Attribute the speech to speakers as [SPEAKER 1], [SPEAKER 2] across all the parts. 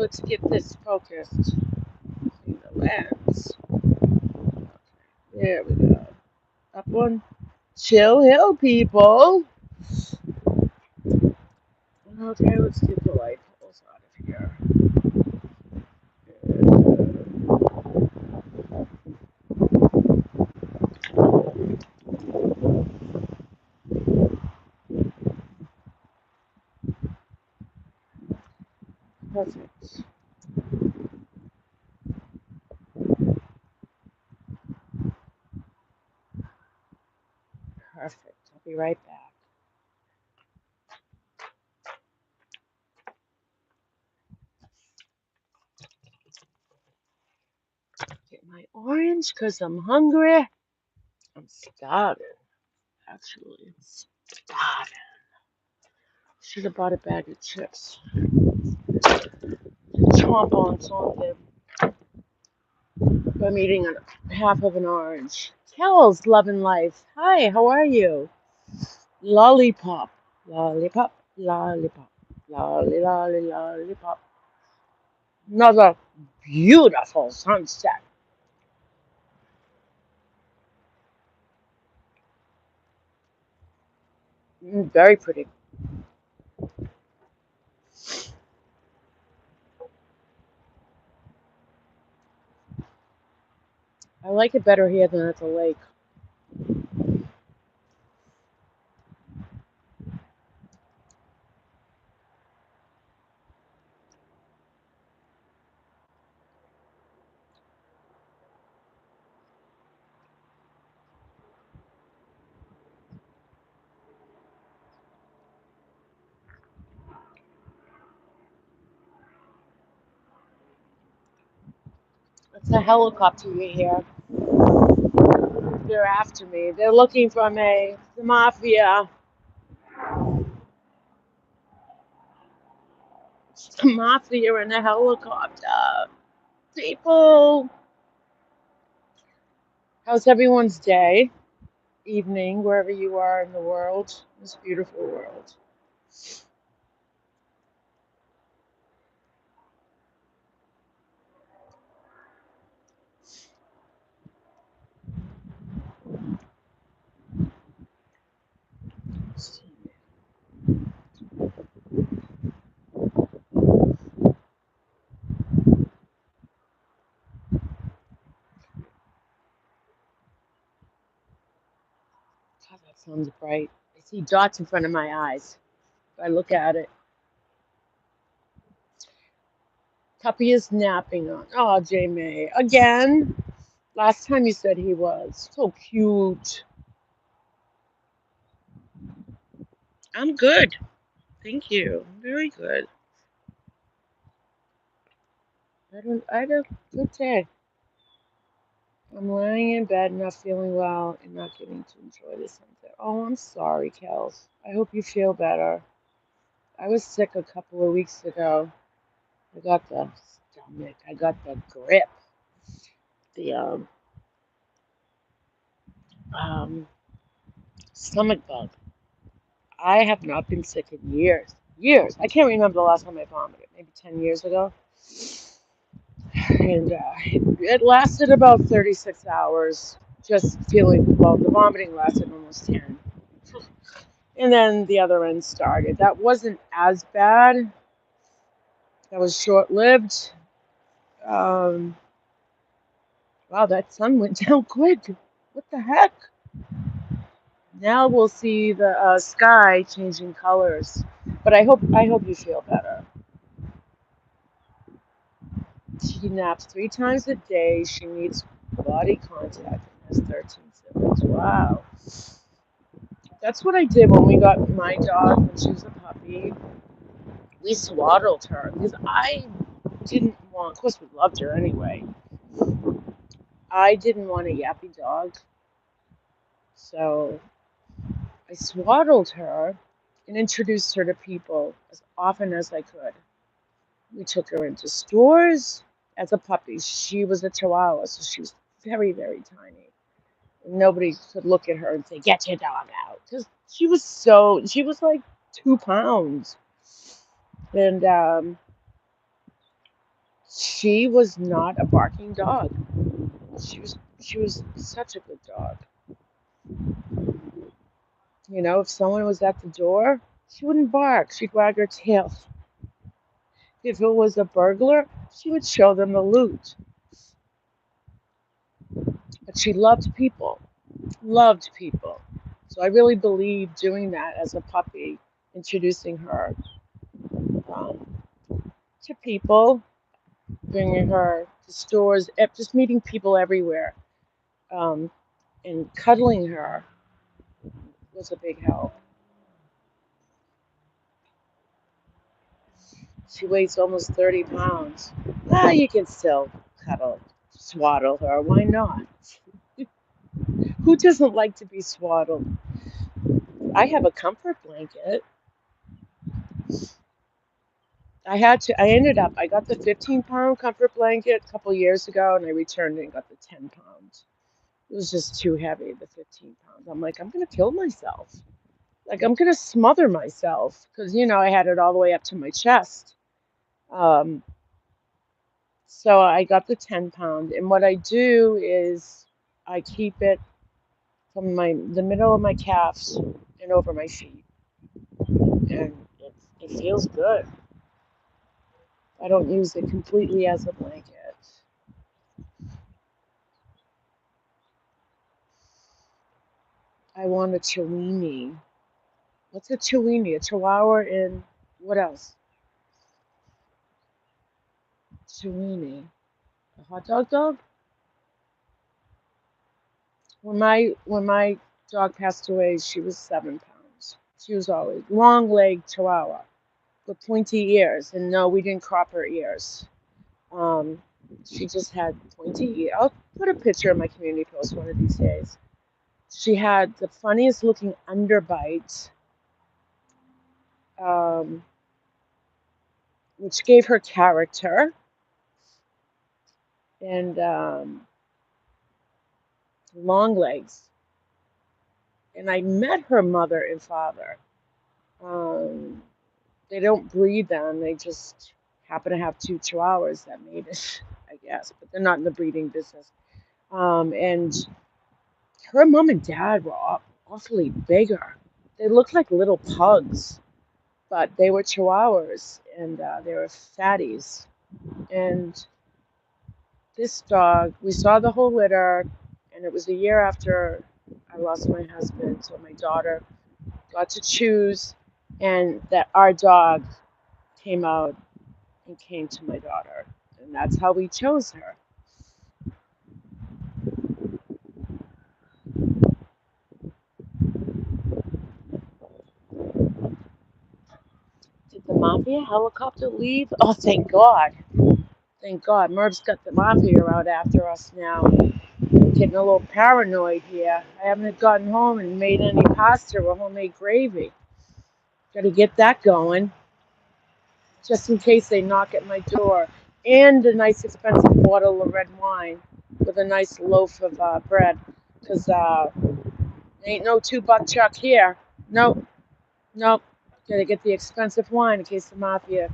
[SPEAKER 1] let's get this focused. See the lens. There we go. Up one. Chill Hill, people. Okay, let's get the light poles out of here. Perfect. Perfect. I'll be right back. Get my orange because I'm hungry. I'm starving, actually. Starving. Should have bought a bag of chips. Chomp on something. I'm eating half of an orange. Kel's loving life. Hi, how are you? Lollipop. Lollipop. Lollipop. Lolly, lolly, lollipop. Another beautiful sunset. Very pretty. I like it better here than at the lake. It's a helicopter you hear. They're after me. They're looking for me. The mafia. It's the mafia in a helicopter. People. How's everyone's day? Evening, wherever you are in the world, this beautiful world. God, that sounds bright. I see dots in front of my eyes. If I look at it, Puppy is napping on. Oh, J May. Again? Last time you said he was. So cute. I'm good. Thank you. Very good. I had a good day. I'm lying in bed, not feeling well, and not getting to enjoy the sunset. Oh, I'm sorry, Kels. I hope you feel better. I was sick a couple of weeks ago. I got the stomach. I got the grip. The um, stomach bug. I have not been sick in years. Years. I can't remember the last time I vomited. Maybe 10 years ago. And it lasted about 36 hours. Just feeling, well, the vomiting lasted almost 10. And then the other end started. That wasn't as bad. That was short lived. Um, wow, that sun went down quick. What the heck? Now we'll see the sky changing colors. But I hope you feel better. She naps 3 times a day. She needs body contact and has 13 siblings. Wow. That's what I did when we got my dog when she was a puppy. We swaddled her because I didn't want, of course, we loved her anyway. I didn't want a yappy dog. So I swaddled her and introduced her to people as often as I could. We took her into stores as a puppy. She was a Chihuahua, so she was very, very tiny. Nobody could look at her and say, "Get your dog out," because she was like 2 pounds, and She was not a barking dog. She was such a good dog. You know, if someone was at the door, she wouldn't bark. She'd wag her tail. If it was a burglar, she would show them the loot. But she loved people. Loved people. So I really believe doing that as a puppy, introducing her um, to people, bringing her to stores, just meeting people everywhere, um, and cuddling her was a big help. She weighs almost 30 pounds. Ah, you can still cuddle, swaddle her. Why not? Who doesn't like to be swaddled? I have a comfort blanket. I got the 15-pound comfort blanket a couple years ago and I returned it and got the 10 pounds. It was just too heavy, the 15 pounds. I'm like, I'm going to kill myself. Like, I'm going to smother myself because, I had it all the way up to my chest. Um, so I got the 10-pound. And what I do is I keep it from the middle of my calves and over my feet. And it feels good. I don't use it completely as a blanket. I want a Chiweenie. What's a Chiweenie? A Chihuahua in what else? Chiweenie. A hot dog dog? When my dog passed away, she was 7 pounds. She was always long legged Chihuahua with pointy ears. And no, we didn't crop her ears. Um, she just had pointy ears. I'll put a picture of my community post one of these days. She had the funniest looking underbite, um, which gave her character. And long legs. And I met her mother and father. Um, they don't breed them, they just happen to have two chihuahuas that made it, I guess, but they're not in the breeding business. And her mom and dad were awfully bigger. They looked like little pugs, but they were chihuahuas and they were fatties. And this dog, we saw the whole litter, and it was a year after I lost my husband, so my daughter got to choose, and that our dog came out and came to my daughter, and that's how we chose her. Did the mafia helicopter leave? Oh, thank God. Thank God. Merv's got the mafia out after us now. I'm getting a little paranoid here. I haven't gotten home and made any pasta or homemade gravy. Got to get that going, just in case they knock at my door. And a nice expensive bottle of red wine with a nice loaf of bread. Because ain't no $2 chuck here. Nope, nope. Gotta get the expensive wine in case the mafia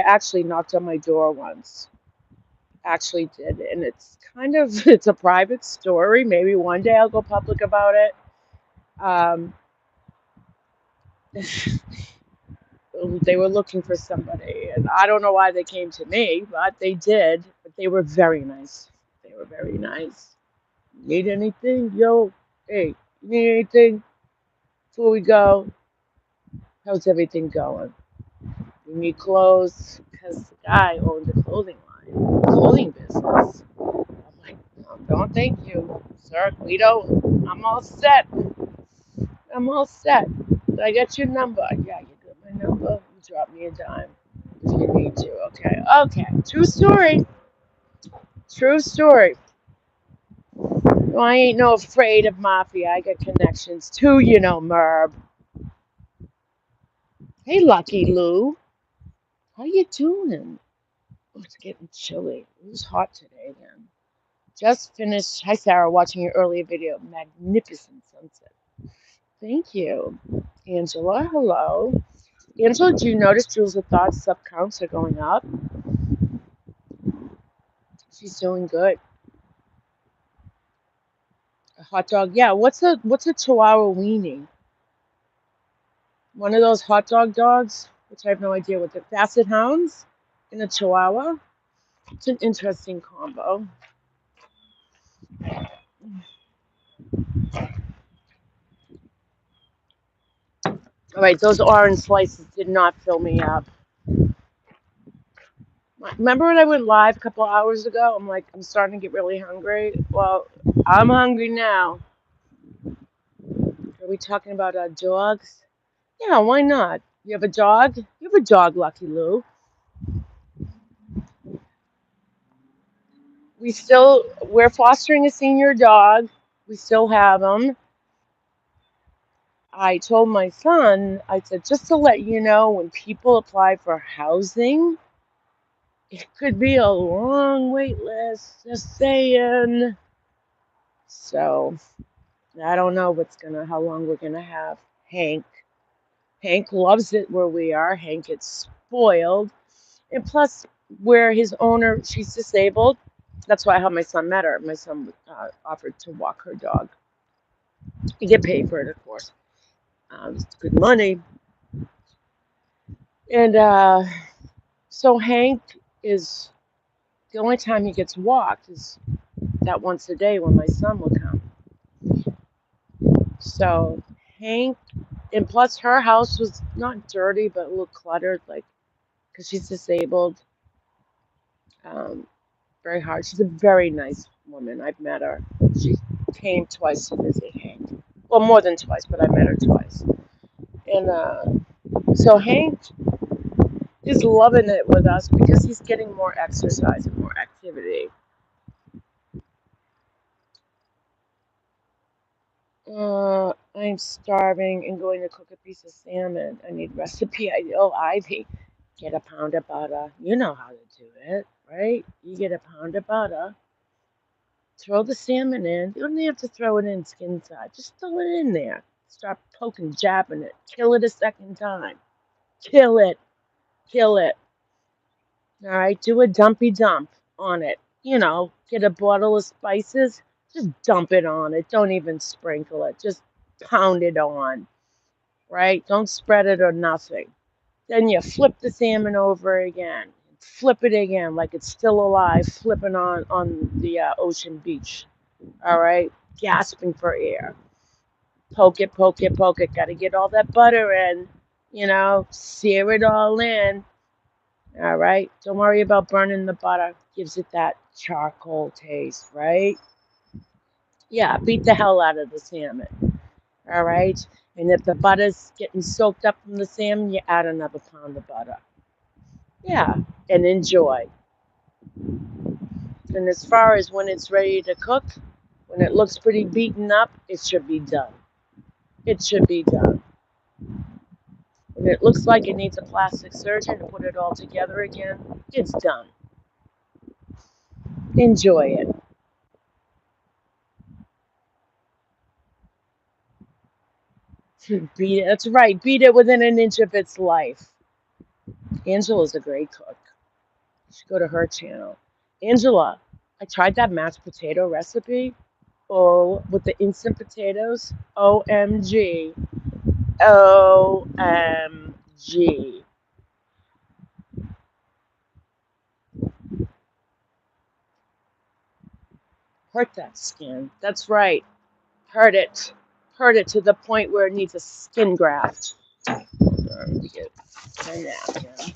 [SPEAKER 1] actually knocked on my door once. Actually did, and it's kind of it's a private story. Maybe one day I'll go public about it. Um, they were looking for somebody, and I don't know why they came to me, but they did. But they were very nice. They were very nice. Need anything? Yo, hey, you need anything before we go? How's everything going? We need clothes because the guy owned a clothing business. I'm like, no, don't thank you, sir. We don't. I'm all set. I'm all set. Did I get your number? Yeah, you got my number. You drop me a dime if you need to. Okay. Okay. True story. True story. Well, I ain't no afraid of mafia. I got connections too, Merb. Hey, Lucky Lou. How you doing? Oh, it's getting chilly. It was hot today again. Just finished. Hi, Sarah, watching your earlier video. Magnificent sunset. Thank you. Angela, hello. Angela, do you notice Jules' thoughts sub counts are going up? She's doing good. A hot dog. Yeah, what's a Chihuahua weenie? One of those hot dog dogs, which I have no idea what the Basset Hounds and a Chihuahua. It's an interesting combo. All right, those orange slices did not fill me up. Remember when I went live a couple hours ago? I'm like, I'm starting to get really hungry. Well, I'm hungry now. Are we talking about dogs? Yeah, why not? You have a dog? You have a dog, Lucky Lou. We're fostering a senior dog. We still have him. I told my son, I said, just to let you know, when people apply for housing, it could be a long wait list, just saying. So I don't know how long we're gonna have Hank. Hank loves it where we are. Hank gets spoiled. And plus, where his owner, she's disabled. That's why how my son met her. My son offered to walk her dog. You get paid for it, of course. It's good money. And so Hank is the only time he gets walked is that once a day when my son will come. So Hank, and plus her house was not dirty but a little cluttered, like because she's disabled. Um, Very hard. She's a very nice woman. I've met her. She came twice to visit Hank. Well, more than twice, but I met her twice. And so Hank is loving it with us because he's getting more exercise and more activity. I'm starving and going to cook a piece of salmon. I need recipe. Ivy, get a pound of butter. You know how to do it, right? You get a pound of butter. Throw the salmon in. You don't even have to throw it in skin side. Just throw it in there. Start poking, jabbing it. Kill it a second time. Kill it. Kill it. All right. Do a dumpy dump on it. Get a bottle of spices. Just dump it on it. Don't even sprinkle it. Just pound it on. Right? Don't spread it or nothing. Then you flip the salmon over again. Flip it again like it's still alive, flipping on the ocean beach. All right, gasping for air. Poke it, poke it, poke it. Got to get all that butter in. Sear it all in. All right. Don't worry about burning the butter. Gives it that charcoal taste, right? Yeah, beat the hell out of the salmon. All right. And if the butter's getting soaked up from the salmon, you add another pound of butter. Yeah, and enjoy. And as far as when it's ready to cook, when it looks pretty beaten up, it should be done. It should be done. When it looks like it needs a plastic surgeon to put it all together again, it's done. Enjoy it. Beat it. That's right. Beat it within an inch of its life. Angela's a great cook. You should go to her channel. Angela, I tried that mashed potato recipe. Oh, with the instant potatoes. OMG. OMG. Hurt that skin. That's right. Hurt it. Hurt it to the point where it needs a skin graft. Let me get my napkin.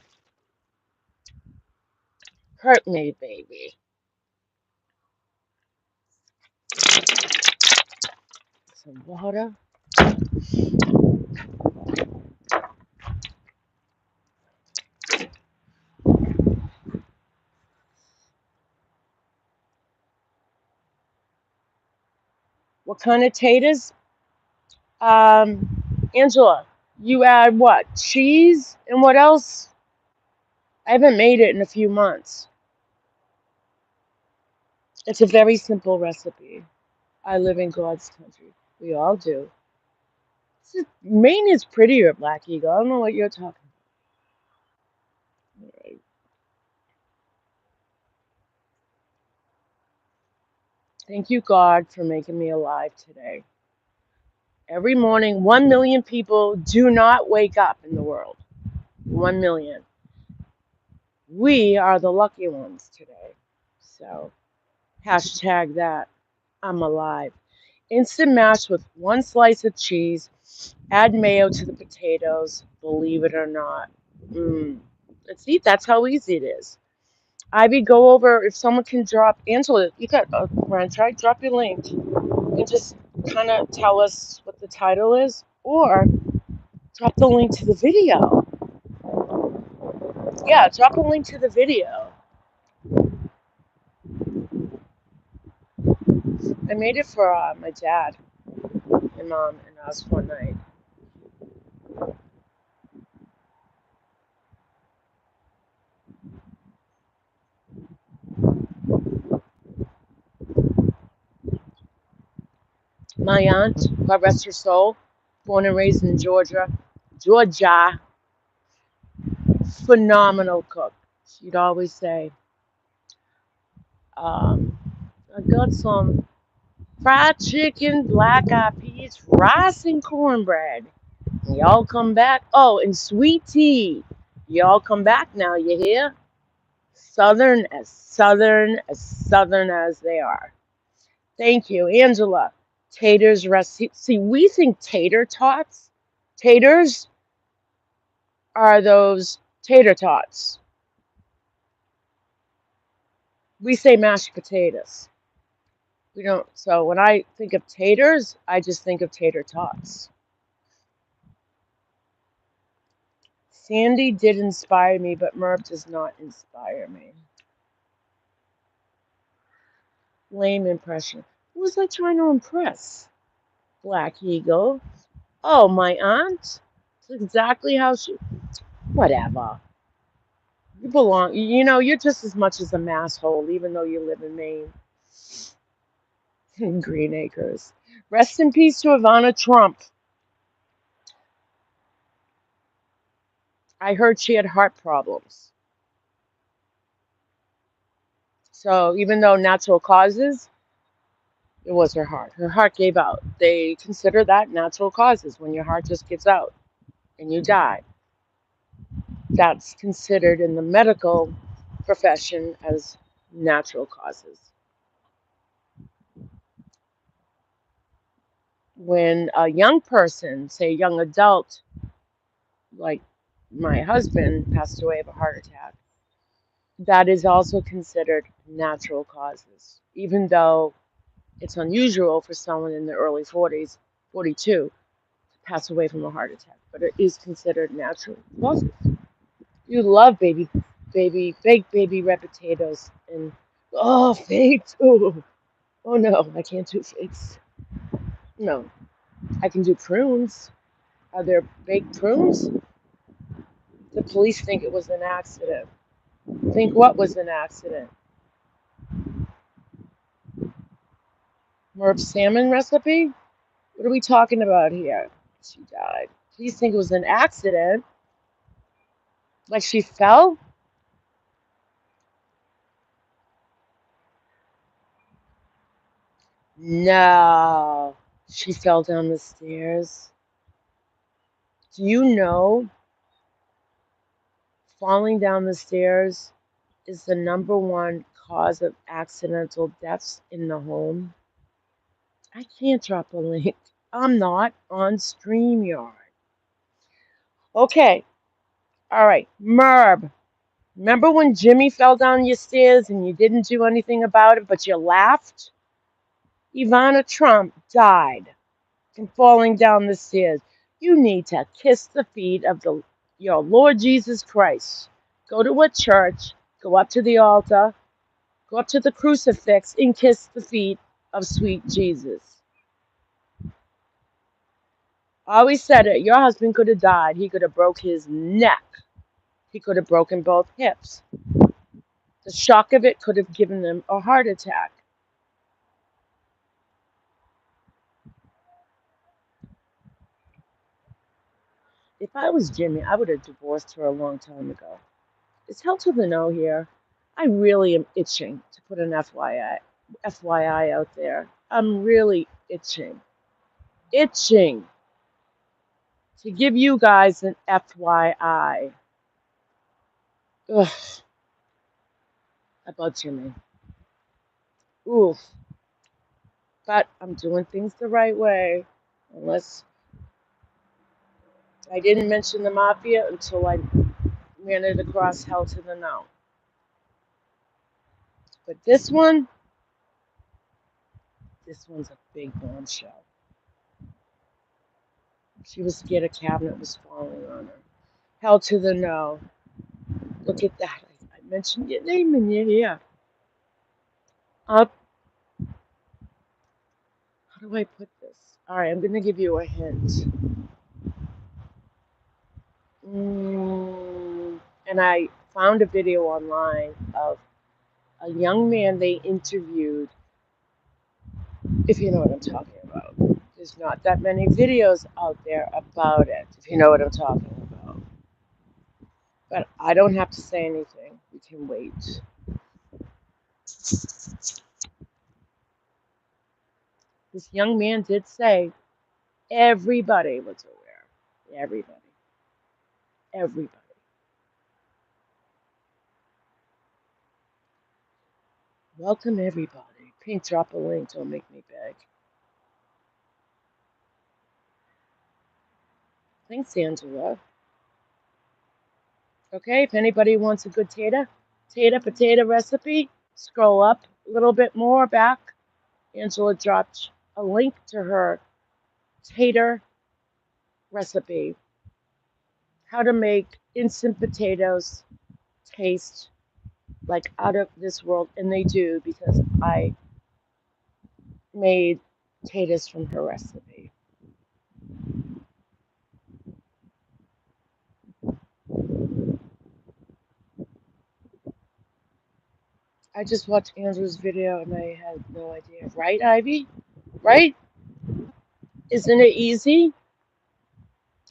[SPEAKER 1] Hurt me, baby. Some water. What kind of taters? Angela, you add what? Cheese and what else? I haven't made it in a few months. It's a very simple recipe. I live in God's country. We all do. Maine is prettier, Black Eagle. I don't know what you're talking about. All right. Thank you, God, for making me alive today. Every morning, 1 million people do not wake up in the world. 1 million. We are the lucky ones today. So, hashtag that. I'm alive. Instant mash with one slice of cheese. Add mayo to the potatoes. Believe it or not. Mm. See, that's how easy it is. Ivy, go over if someone can drop Angela. You got Brent, right? Drop your link and just kind of tell us what the title is, or drop the link to the video. Yeah, drop a link to the video. I made it for my dad and mom and us one night. My aunt, God rest her soul, born and raised in Georgia, phenomenal cook. She'd always say, um, I got some fried chicken, black eyed peas, rice, and cornbread. Y'all come back. Oh, and sweet tea. Y'all come back now, you hear? Southern as southern as southern as they are. Thank you, Angela. Taters recipe. See, we think tater tots. Taters are those tater tots. We say mashed potatoes. We don't. So when I think of taters, I just think of tater tots. Sandy did inspire me, but Merv does not inspire me. Lame impression. Who was I trying to impress? Black Eagle. Oh, my aunt? That's exactly how she. Whatever. You belong. You know, you're just as much as a masshole, even though you live in Maine. Green Acres. Rest in peace to Ivana Trump. I heard she had heart problems. So even though natural causes, it was her heart. Her heart gave out. They consider that natural causes when your heart just gives out and you die. That's considered in the medical profession as natural causes. When a young person, say a young adult, like my husband passed away of a heart attack, that is also considered natural causes, even though it's unusual for someone in the early 40s, 42, to pass away from a heart attack, but it is considered natural causes. You love baked baby red potatoes, and oh, faked. Oh no, I can't do fakes. No, I can do prunes. Are there baked prunes? The police think it was an accident. Think what was an accident? Merv salmon recipe? What are we talking about here? She died. Police think it was an accident. Like she fell? No. She fell down the stairs. Do you know falling down the stairs is the number one cause of accidental deaths in the home? I can't drop a link. I'm not on StreamYard. Okay, all right. Merb, remember when Jimmy fell down your stairs and you didn't do anything about it, but you laughed? Ivana Trump died from falling down the stairs. You need to kiss the feet of your Lord Jesus Christ. Go to a church, go up to the altar, go up to the crucifix, and kiss the feet of sweet Jesus. I always said it. Your husband could have died. He could have broke his neck. He could have broken both hips. The shock of it could have given him a heart attack. If I was Jimmy, I would have divorced her a long time ago. It's hell to the no here. I really am itching to put an FYI. FYI out there. I'm really itching to give you guys an FYI. Ugh, about Jimmy. Oof. But I'm doing things the right way. Unless I didn't mention the mafia until I ran it across Hell to the No. But this one's a big bombshell. She was scared a cabinet was falling on her. Hell to the No. Look at that. I mentioned your name in your ear. Up. How do I put this? All right, I'm going to give you a hint. And I found a video online of a young man they interviewed, if you know what I'm talking about. There's not that many videos out there about it, if you know what I'm talking about. But I don't have to say anything. We can wait. This young man did say everybody was aware. Everybody. Everybody. Welcome, everybody. Pink, drop a link. Don't make me beg. Thanks, Angela. Okay, if anybody wants a good potato recipe, scroll up a little bit more back. Angela dropped a link to her tater recipe. How to make instant potatoes taste like out of this world. And they do, because I made potatoes from her recipe. I just watched Andrew's video and I had no idea. Right, Ivy? Right? Isn't it easy?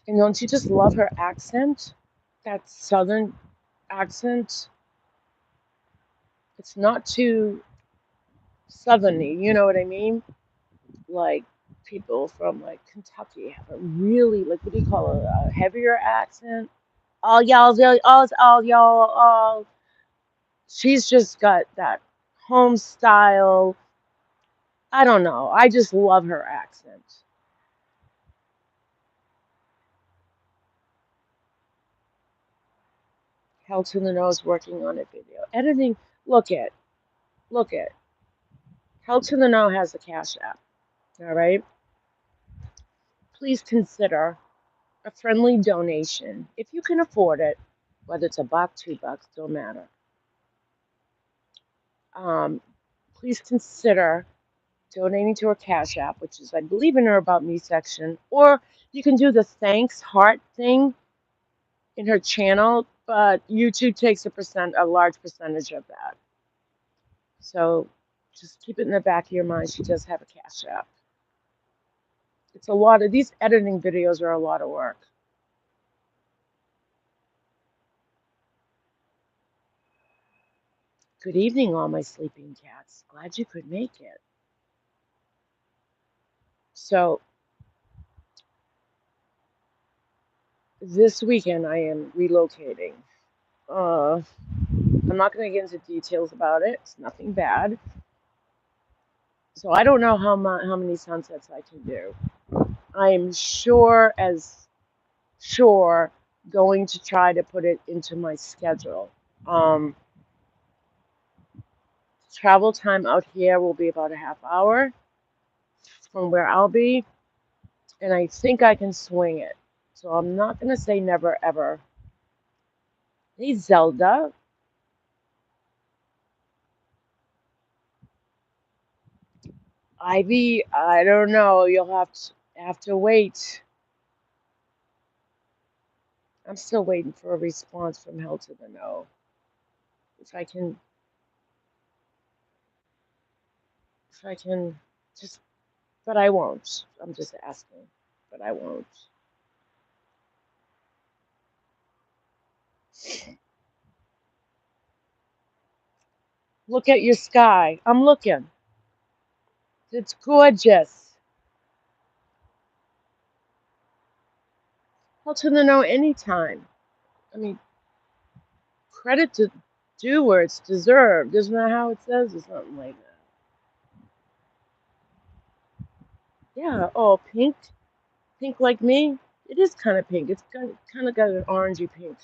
[SPEAKER 1] And don't you just love her accent? That southern accent. It's not too southerny, you know what I mean? Like people from like Kentucky have a really, like, what do you call it, a heavier accent. All y'all, all. She's just got that home style. I don't know. I just love her accent. Hell to the Nose working on a video. Editing, look at. Hell to the No has a Cash App. All right. Please consider a friendly donation if you can afford it, whether it's $1, $2, don't matter. Please consider donating to her Cash App, which is, I believe, in her About Me section, or you can do the thanks heart thing in her channel, but YouTube takes a large percentage of that. So just keep it in the back of your mind. She does have a Cash App. It's a lot of these editing videos are a lot of work. Good evening, all my sleeping cats. Glad you could make it. So this weekend I am relocating. I'm not going to get into details about it. It's nothing bad. So I don't know how many sunsets I can do. I am sure going to try to put it into my schedule. Travel time out here will be about a half hour from where I'll be, and I think I can swing it. So I'm not going to say never ever. Hey, Zelda. Ivy, I don't know. You'll have to wait. I'm still waiting for a response from Hell to the No. If I can just, but I won't. I'm just asking, but I won't. Look at your sky. I'm looking. It's gorgeous. I'll turn the note anytime. I mean, credit to due where it's deserved. Isn't that how it says, or something like that? Yeah. Oh, pink. Pink like me. It is kind of pink. It's got kind of got an orangey pink,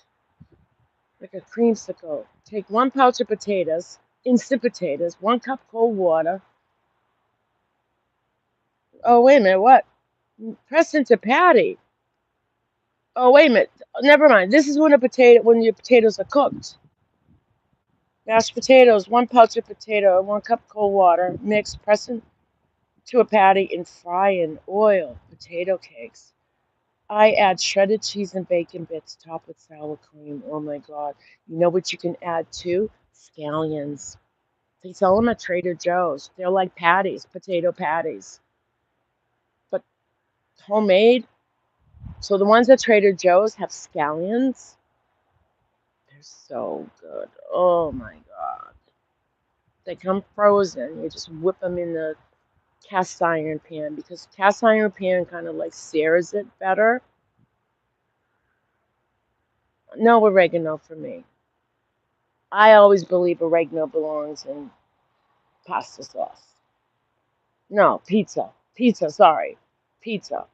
[SPEAKER 1] like a creamsicle. Take 1 pouch of potatoes, instant potatoes, 1 cup cold water. Oh, wait a minute. What? Press into patty. Oh, wait a minute. Never mind. This is when your potatoes are cooked. Mashed potatoes, 1 pouch of potato, 1 cup cold water. Mix, press into a patty, and fry in oil. Potato cakes. I add shredded cheese and bacon bits topped with sour cream. Oh my God. You know what you can add too? Scallions. They sell them at Trader Joe's. They're like patties, potato patties, but homemade. So the ones at Trader Joe's have scallions. They're so good. Oh my God. They come frozen. You just whip them in the cast iron pan because cast iron pan kind of like sears it better. No oregano for me. I always believe oregano belongs in pasta sauce. No, pizza. Pizza, sorry. Pizza.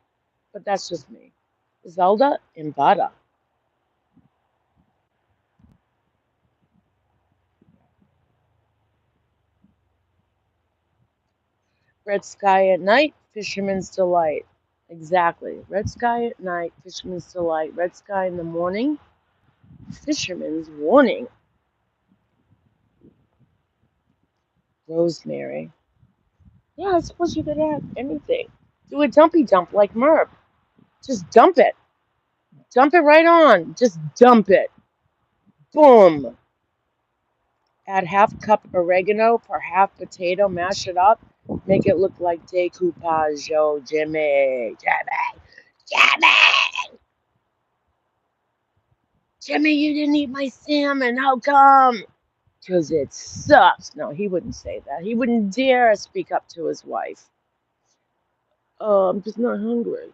[SPEAKER 1] But that's just me. Zelda and butter. Red sky at night, fisherman's delight. Exactly. Red sky at night, fisherman's delight. Red sky in the morning, fisherman's warning. Rosemary. Yeah, I suppose you could add anything. Do a dumpy dump like Merv. Just dump it. Dump it right on. Just dump it. Boom. Add half cup oregano per half potato. Mash it up. Make it look like decoupage. Oh, Jimmy. Jimmy. Jimmy. Jimmy, you didn't eat my salmon. How come? Because it sucks. No, he wouldn't say that. He wouldn't dare speak up to his wife. Oh, I'm just not hungry.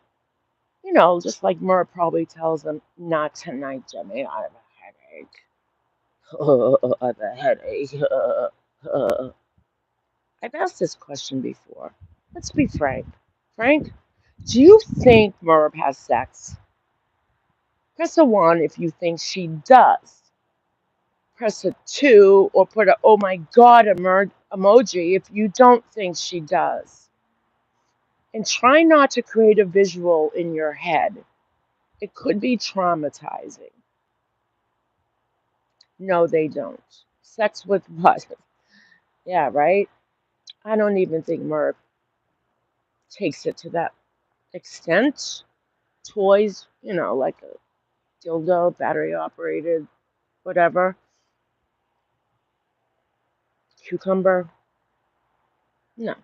[SPEAKER 1] You know, just like Murr probably tells him, not tonight, Jimmy. I have a headache. I have a headache. I've asked this question before. Let's be frank. Frank, do you think Murr has sex? Press a 1 if you think she does. Press a 2 or put a oh my god emoji if you don't think she does. And try not to create a visual in your head. It could be traumatizing. No, they don't. Sex with what? Yeah, right? I don't even think Merv takes it to that extent. Toys, like a dildo, battery operated, whatever, cucumber. No.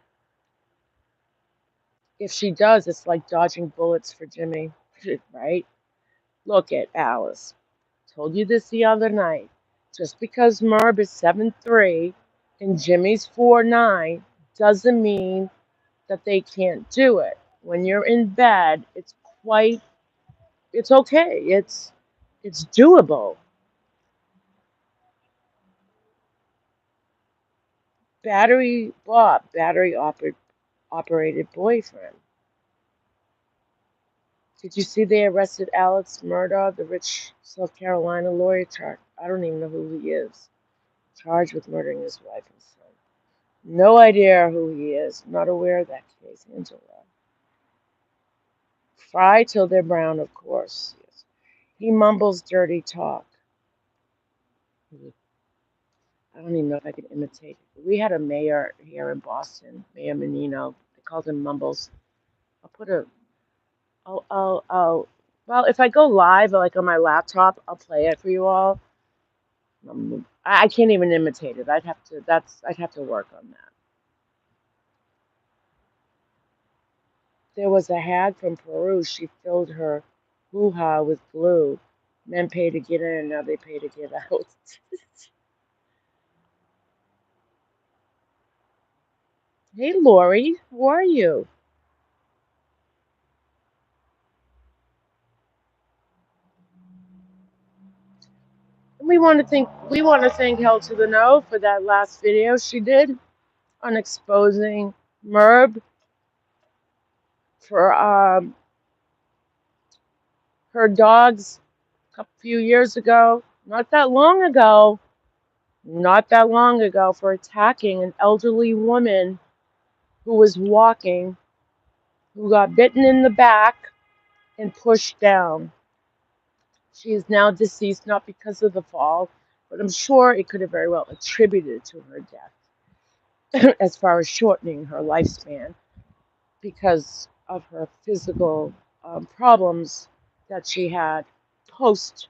[SPEAKER 1] If she does, it's like dodging bullets for Jimmy, right? Look at Alice. Told you this the other night. Just because Merv is 7'3" and Jimmy's 4'9" doesn't mean that they can't do it. When you're in bed, it's okay. It's doable. Battery Bob, operated boyfriend. Did you see they arrested Alex Murdaugh, the rich South Carolina lawyer? I don't even know who he is. Charged with murdering his wife and son. No idea who he is. Not aware of that case, Angela. Fry till they're brown, of course. Yes. He mumbles dirty talk. I don't even know if I can imitate it. We had a mayor here in Boston, Mayor Menino. They called him Mumbles. I'll put a, well, if I go live, like on my laptop, I'll play it for you all. I can't even imitate it. I'd have to work on that. There was a hag from Peru. She filled her hoo-ha with glue. Men pay to get in, now they pay to get out. Hey, Lori, how are you? We want to thank Hell to the No for that last video she did on exposing Merb for her dogs a couple few years ago. Not that long ago, for attacking an elderly woman who was walking, who got bitten in the back and pushed down. She is now deceased, not because of the fall, but I'm sure it could have very well attributed to her death as far as shortening her lifespan because of her physical problems that she had post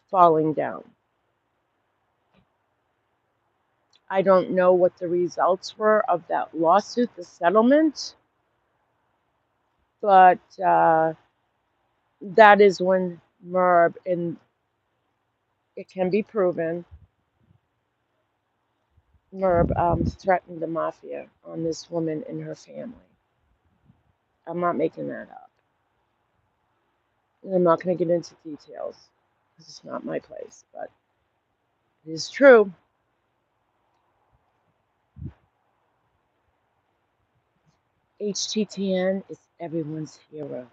[SPEAKER 1] falling down. I don't know what the results were of that lawsuit, the settlement, but that is when Merb, and it can be proven, Merb threatened the mafia on this woman and her family. I'm not making that up. And I'm not going to get into details because it's not my place, but it is true. HTTN is everyone's hero.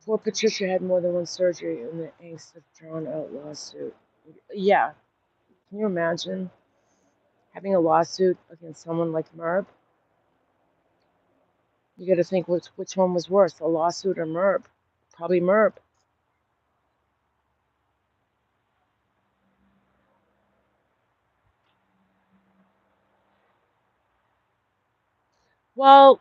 [SPEAKER 1] Poor Patricia had more than one surgery in the angst of drawn out lawsuit. Yeah, can you imagine having a lawsuit against someone like Merb? You got to think which one was worse, a lawsuit or Merb? Probably Merb. Well,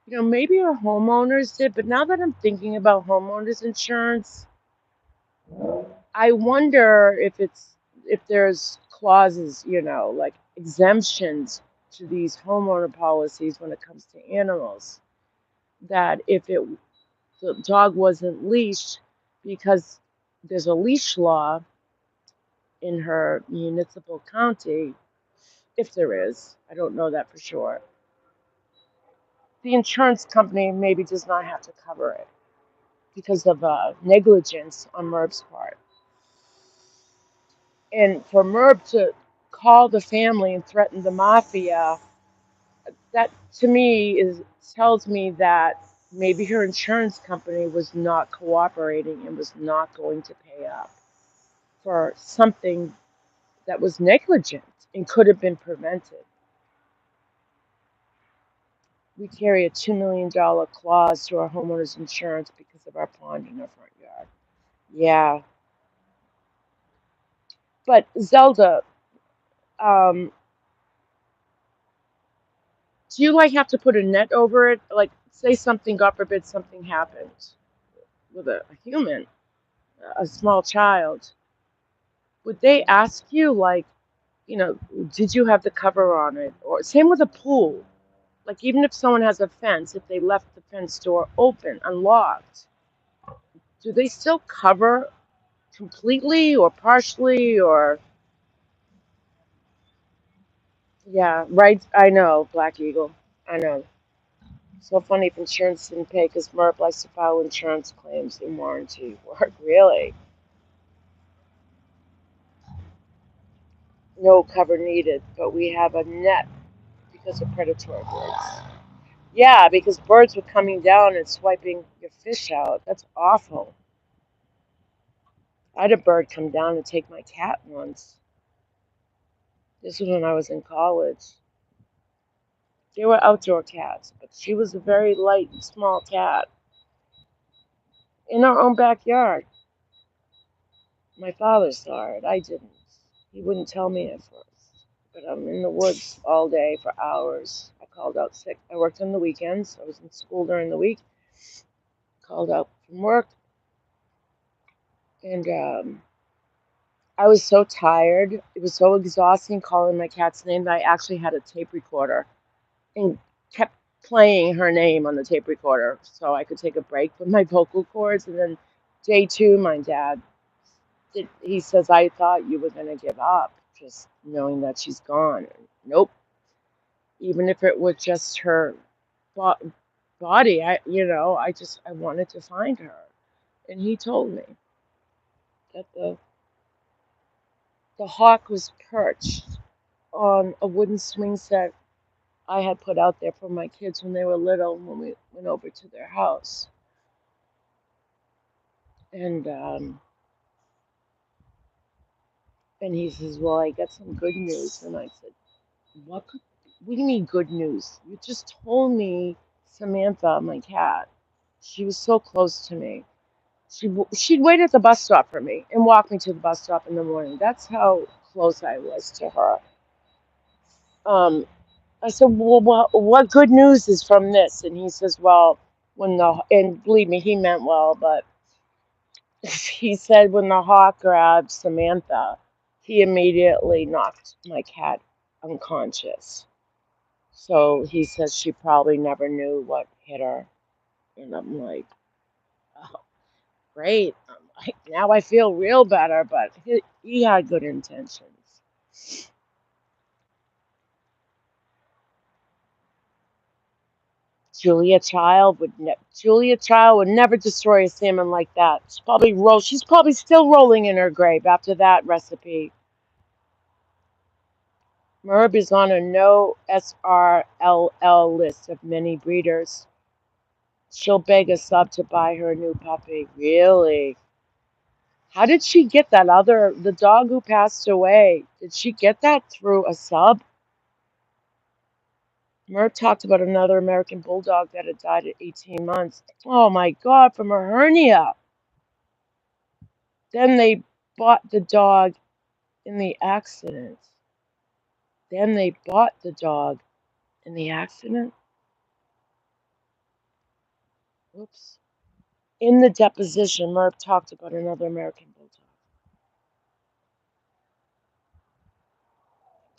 [SPEAKER 1] maybe our homeowners did, but now that I'm thinking about homeowners insurance, I wonder if there's clauses, like exemptions to these homeowner policies when it comes to animals. That if the dog wasn't leashed, because there's a leash law in her municipal county, if there is, I don't know that for sure. The insurance company maybe does not have to cover it because of negligence on Merb's part. And for Merb to call the family and threaten the mafia, that to me tells me that maybe her insurance company was not cooperating and was not going to pay up for something that was negligent and could have been prevented. We carry a $2 million clause to our homeowners insurance because of our pond in our front yard. Yeah. But Zelda, um, do you have to put a net over it? Like, say something, God forbid, something happened with a human, a small child. Would they ask you, you know, did you have the cover on it? Or same with a pool. Like, even if someone has a fence, if they left the fence door open, unlocked, do they still cover completely or partially? Or, yeah, right? I know, Black Eagle. I know. So funny if insurance didn't pay because Merp likes to file insurance claims and warranty work. Really? No cover needed, but we have a net because of predatory birds. Yeah, because birds were coming down and swiping your fish out. That's awful. I had a bird come down and take my cat once. This was when I was in college. They were outdoor cats, but she was a very light and small cat in our own backyard. My father saw it. I didn't. He wouldn't tell me at first. But I'm in the woods all day for hours. I called out sick. I worked on the weekends. I was in school during the week. Called out from work. And I was so tired. It was so exhausting calling my cat's name that I actually had a tape recorder and kept playing her name on the tape recorder so I could take a break with my vocal cords. And then day two, my dad, he says, I thought you were going to give up. just knowing that she's gone. Nope. Even if it was just her bo- body, I wanted to find her. And he told me that the hawk was perched on a wooden swing set I had put out there for my kids when they were little when we went over to their house. And and he says, "Well, I got some good news." And I said, what do you mean good news? You just told me Samantha, my cat. She was so close to me. She'd wait at the bus stop for me and walk me to the bus stop in the morning. That's how close I was to her. Um, I said, "Well, what good news is from this?" And he says, "Well, and believe me, he meant well, but he said when the hawk grabbed Samantha, he immediately knocked my cat unconscious. So he says she probably never knew what hit her." And I'm like, "Oh, great. Now I feel real better," but he had good intentions. Julia Child would never destroy a salmon like that. She's probably still rolling in her grave after that recipe. Merb is on a no SRLL list of many breeders. She'll beg a sub to buy her a new puppy. Really? How did she get the dog who passed away? Did she get that through a sub? Merv talked about another American bulldog that had died at 18 months. Oh my God, from a hernia. Then they bought the dog in the accident. Then they bought the dog in the accident? Whoops. In the deposition, Merv talked about another American bulldog.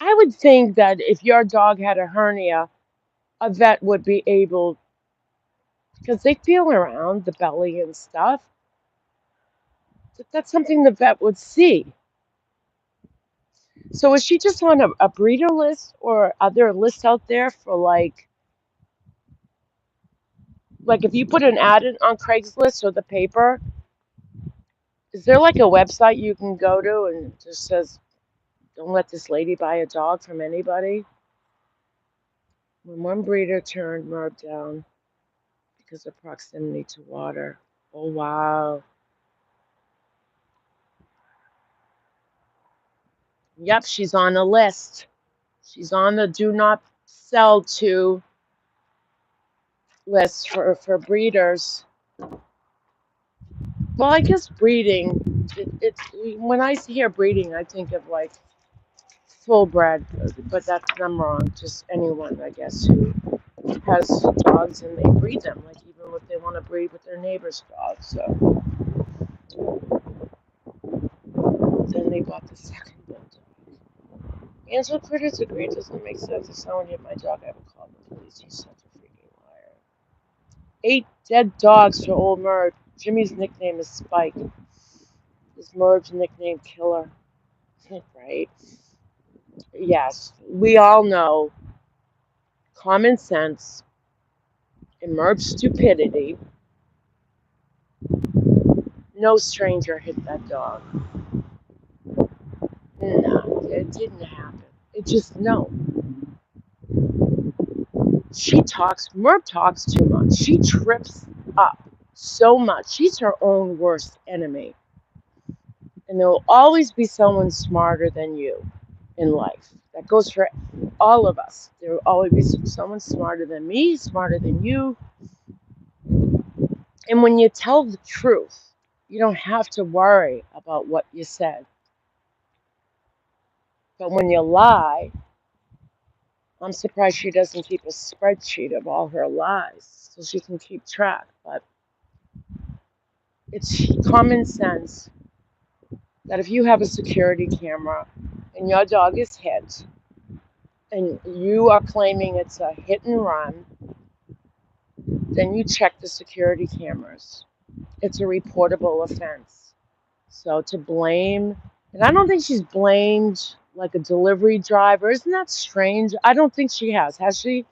[SPEAKER 1] I would think that if your dog had a hernia, a vet would be able, because they feel around the belly and stuff, that's something the vet would see. So is she just on a breeder list, or are there lists out there for like if you put an ad in on Craigslist or the paper, is there like a website you can go to and it just says, "Don't let this lady buy a dog from anybody"? When one breeder turned Merv down because of proximity to water. Oh wow. Yep, she's on a list. She's on the do not sell to list for breeders. Well, I guess breeding, it's when I hear breeding, I think of like full bred, but I'm wrong. Just anyone, I guess, who has dogs and they breed them, like even if they want to breed with their neighbor's dog. So then they bought the second bulldog. Angela Critters agreed. Doesn't make sense. If someone hit my dog, I would call the police. He's such a freaking liar. 8 dead dogs for old Merv. Jimmy's nickname is Spike. Is Merv's nickname Killer? Right? Yes, we all know common sense and Merv's stupidity. No stranger hit that dog. No, it didn't happen. It just, no. Merv talks too much. She trips up so much. She's her own worst enemy. And there will always be someone smarter than you in life. That goes for all of us. There will always be someone smarter than me, smarter than you. And when you tell the truth, you don't have to worry about what you said. But when you lie, I'm surprised she doesn't keep a spreadsheet of all her lies so she can keep track. But it's common sense that if you have a security camera and your dog is hit and you are claiming it's a hit and run, then you check the security cameras. It's a reportable offense. So to blame, and I don't think she's blamed like a delivery driver. Isn't that strange? I don't think she has. Has she?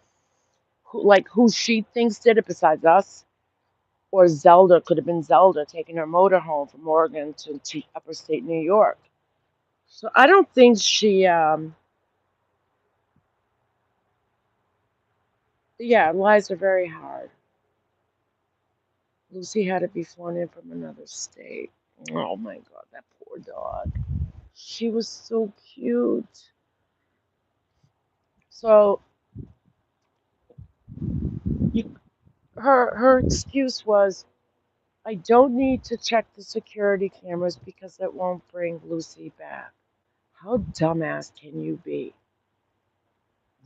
[SPEAKER 1] Like who she thinks did it besides us? Or Zelda, could have been Zelda taking her motor home from Oregon to upper state New York. So I don't think she, yeah, lies are very hard. Lucy had to be flown in from another state. Oh my God, that poor dog. She was so cute. So you, her excuse was, I don't need to check the security cameras because it won't bring Lucy back. How dumbass can you be?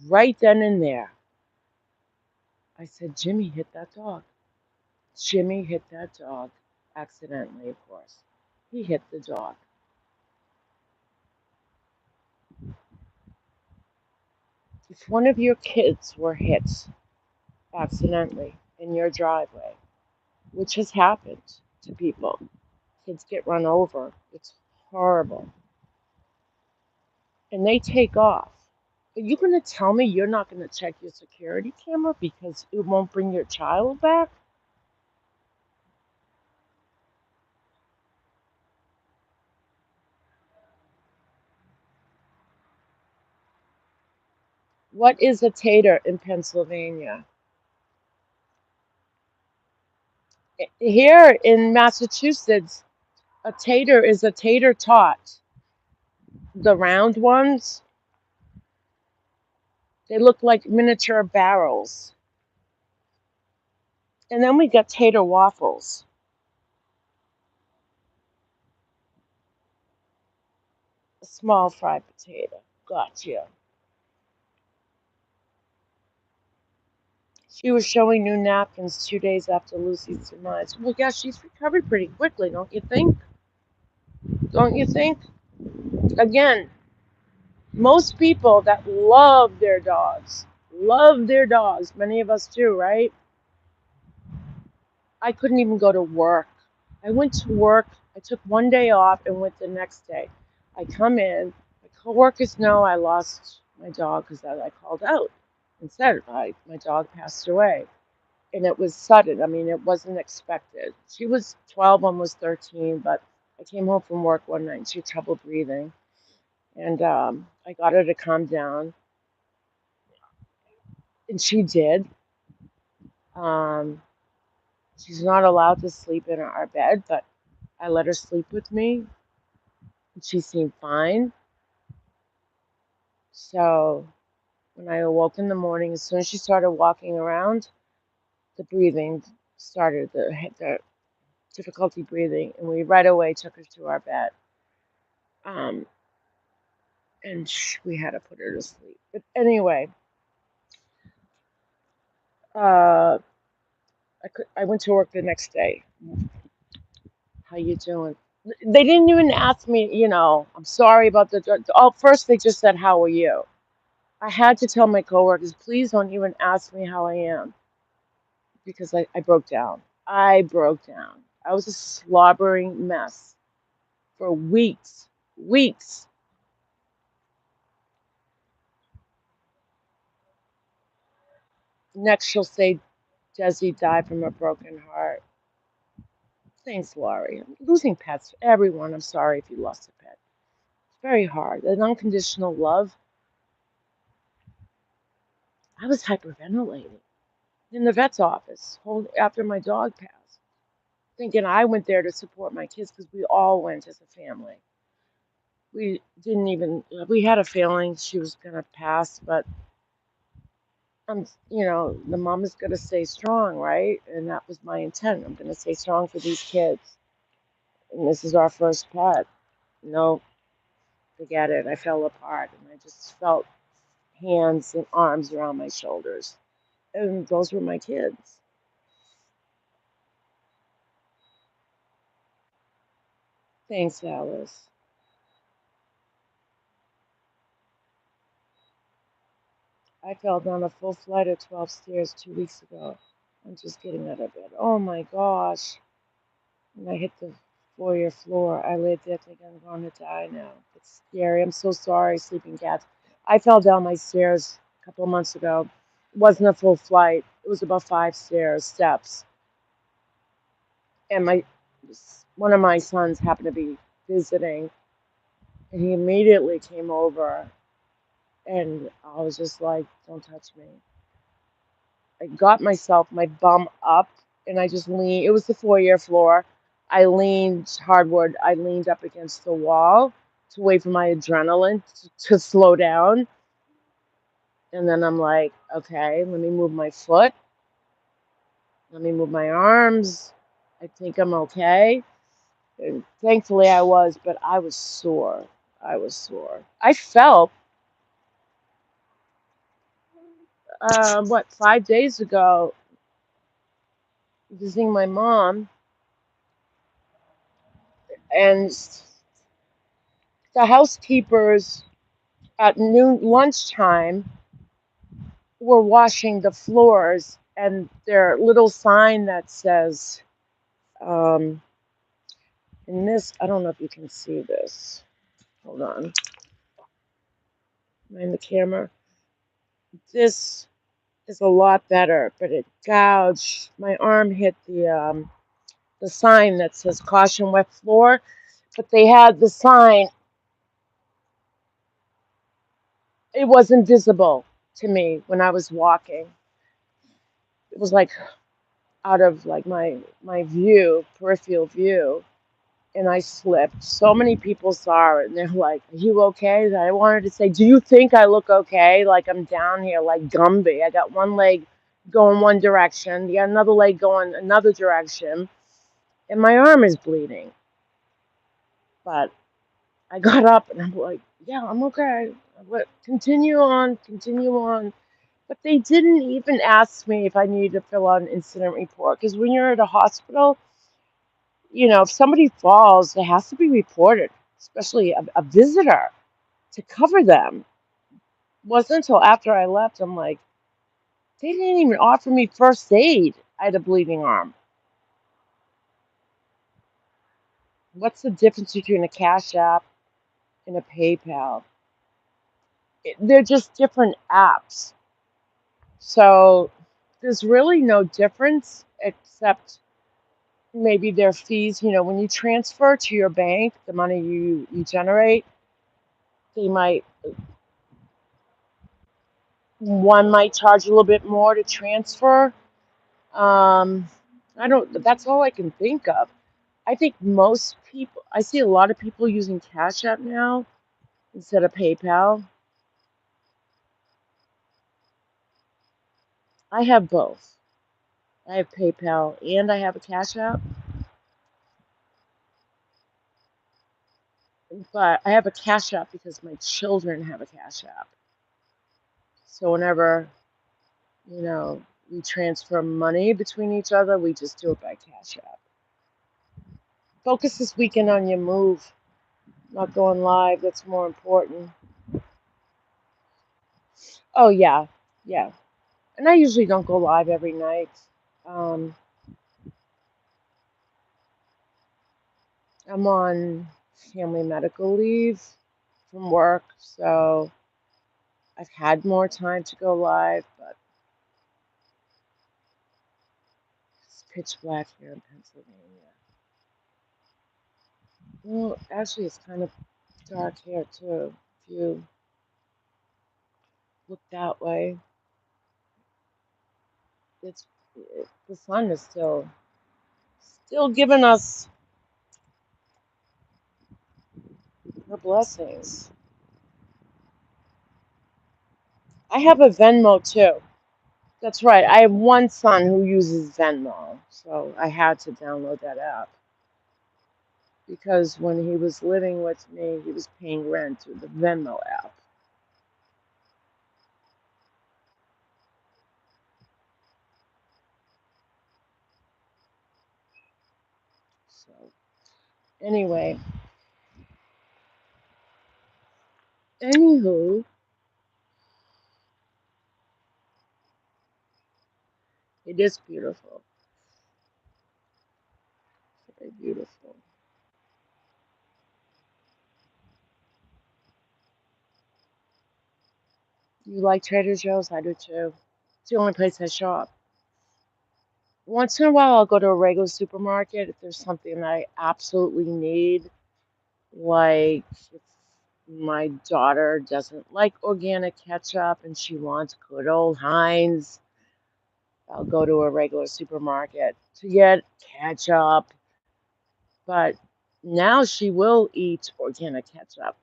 [SPEAKER 1] Right then and there, I said, Jimmy hit that dog. Jimmy hit that dog. Accidentally, of course. He hit the dog. If one of your kids were hit accidentally in your driveway, which has happened to people, kids get run over. It's horrible. And they take off. Are you going to tell me you're not going to check your security camera because it won't bring your child back? What is a tater in Pennsylvania? Here in Massachusetts, a tater is a tater tot. The round ones, they look like miniature barrels. And then we got tater waffles, a small fried potato. Gotcha. She was showing new napkins 2 days after Lucy's demise. Well, yeah, she's recovered pretty quickly, don't you think? Don't you think? Again, most people that love their dogs, many of us do, right? I couldn't even go to work. I went to work, I took 1 day off and went the next day. I come in, my coworkers know I lost my dog because I called out and said my dog passed away. And it was sudden. I mean, it wasn't expected. She was 12, almost 13, but I came home from work one night and she had trouble breathing. And I got her to calm down, and she did. Um, she's not allowed to sleep in our bed, but I let her sleep with me. And she seemed fine. So when I awoke in the morning, as soon as she started walking around, the breathing started, the difficulty breathing, and we right away took her to our bed. Um, and we had to put her to sleep. But anyway, uh, I went to work the next day. How you doing? They didn't even ask me, I'm sorry about the. Oh, first they just said, "How are you?" I had to tell my coworkers, please don't even ask me how I am because I broke down. I broke down. I was a slobbering mess for weeks. Weeks. Next, she'll say Desi died from a broken heart. Thanks, Laurie. Losing pets, everyone, I'm sorry if you lost a pet. It's very hard. An unconditional love. I was hyperventilating in the vet's office after my dog passed, thinking I went there to support my kids because we all went as a family. We didn't even, we had a feeling she was going to pass, but the mom is going to stay strong, right? And that was my intent. I'm going to stay strong for these kids. And this is our first pet. No, forget it. I fell apart and I just felt hands and arms around my shoulders. And those were my kids. Thanks, Alice. I fell down a full flight of 12 stairs 2 weeks ago. I'm just getting out of bed. Oh my gosh. And I hit the foyer floor. I laid there thinking I'm going to die now. It's scary. I'm so sorry, sleeping cats. I fell down my stairs a couple of months ago. It wasn't a full flight. It was about 5 steps. And my one of my sons happened to be visiting, and he immediately came over, and I was just like, "Don't touch me." I got myself my bum up, and I just leaned. It was the foyer floor. I leaned hardwood. I leaned up against the wall to wait for my adrenaline to slow down, and then I'm like, "Okay, let me move my foot. Let me move my arms. I think I'm okay." And thankfully, I was, but I was sore. I was sore. I felt, 5 days ago, visiting my mom, and the housekeepers at noon lunchtime were washing the floors, and their little sign that says, um, in this, I don't know if you can see this. Hold on, am I in the camera? This is a lot better, but it gouged. My arm hit the sign that says caution wet floor, but they had the sign, it wasn't visible to me when I was walking. It was like out of like my view, peripheral view, and I slipped. So many people saw it and they're like, "Are you okay?" And I wanted to say, "Do you think I look okay? Like I'm down here like Gumby. I got one leg going one direction, the another leg going another direction, and my arm is bleeding." But I got up and I'm like, "Yeah, I'm okay. But continue on, continue on." But they didn't even ask me if I needed to fill out an incident report, because when you're at a hospital, if somebody falls, it has to be reported, especially a visitor, to cover them. It wasn't until after I left, I'm like, they didn't even offer me first aid. I had a bleeding arm. What's the difference between a Cash App and a PayPal? They're just different apps. So there's really no difference except maybe their fees. When you transfer to your bank the money you generate, they might one might charge a little bit more to transfer. Um, I don't. That's all I can think of. I think most people. I see a lot of people using Cash App now instead of PayPal. I have both. I have PayPal and I have a Cash App, but I have a Cash App because my children have a Cash App. So whenever you know we transfer money between each other, we just do it by Cash App. Focus this weekend on your move, not going live. That's more important. Oh yeah, yeah. And I usually don't go live every night. Um, I'm on family medical leave from work, so I've had more time to go live, but it's pitch black here in Pennsylvania. Well, actually, it's kind of dark here too. If you look that way, it's the sun is still giving us her blessings. I have a Venmo too. That's right. I have one son who uses Venmo, so I had to download that app because when he was living with me, he was paying rent through the Venmo app. So anyway, anywho, it is beautiful, very beautiful. You like Trader Joe's? I do too. It's the only place I shop. Once in a while, I'll go to a regular supermarket if there's something that I absolutely need. Like, if my daughter doesn't like organic ketchup and she wants good old Heinz, I'll go to a regular supermarket to get ketchup. But now she will eat organic ketchup.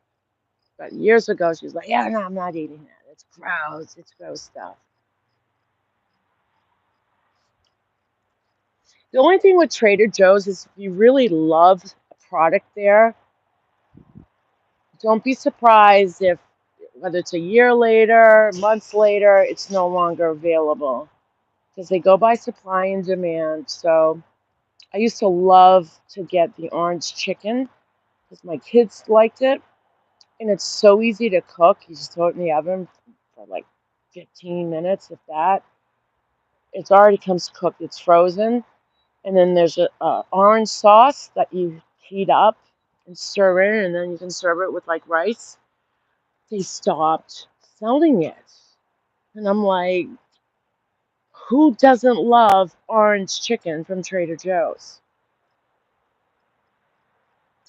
[SPEAKER 1] But years ago, she was like, yeah, no, I'm not eating that. It's gross. It's gross stuff. The only thing with Trader Joe's is if you really love a product there, don't be surprised if, whether it's a year later, months later, it's no longer available because they go by supply and demand. So I used to love to get the orange chicken because my kids liked it. And it's so easy to cook. You just throw it in the oven for like 15 minutes, if that. It's already comes cooked. It's frozen. And then there's a orange sauce that you heat up and stir in, and then you can serve it with like rice. They stopped selling it. And I'm like, who doesn't love orange chicken from Trader Joe's?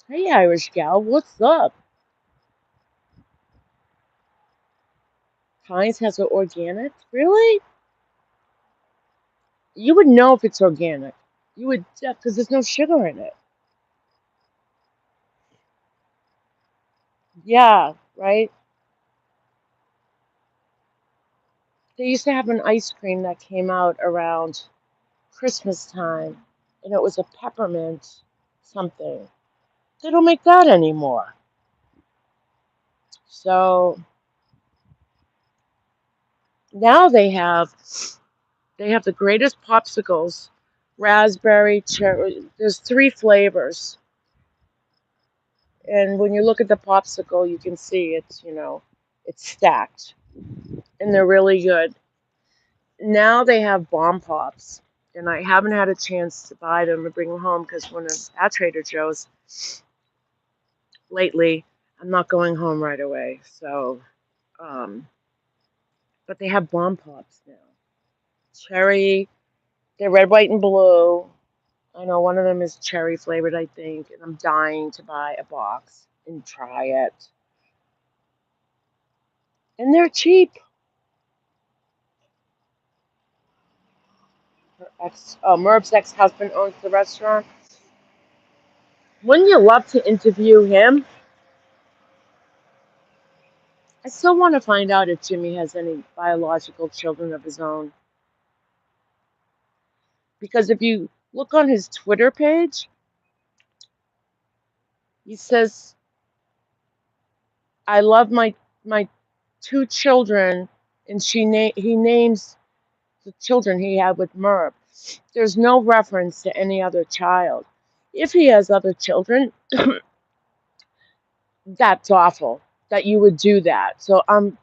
[SPEAKER 1] Hey, Irish gal, what's up? Heinz has it organic? Really? You would know if it's organic. You would, because there's no sugar in it. Yeah, right? They used to have an ice cream that came out around Christmas time, and it was a peppermint something. They don't make that anymore. So now they have the greatest popsicles, raspberry, cherry. There's three flavors, and when you look at the popsicle, you can see it's stacked, and they're really good. Now they have bomb pops, and I haven't had a chance to buy them and bring them home because when I'm at Trader Joe's lately, I'm not going home right away. So, um, but they have bomb pops now. Cherry, they're red, white, and blue. I know one of them is cherry flavored, I think, and I'm dying to buy a box and try it. And they're cheap. Merv's ex-husband owns the restaurant. Wouldn't you love to interview him? I still want to find out if Jimmy has any biological children of his own. Because if you look on his Twitter page, he says, "I love my two children," and he names the children he had with Merv. There's no reference to any other child. If he has other children, that's awful that you would do that. So I'm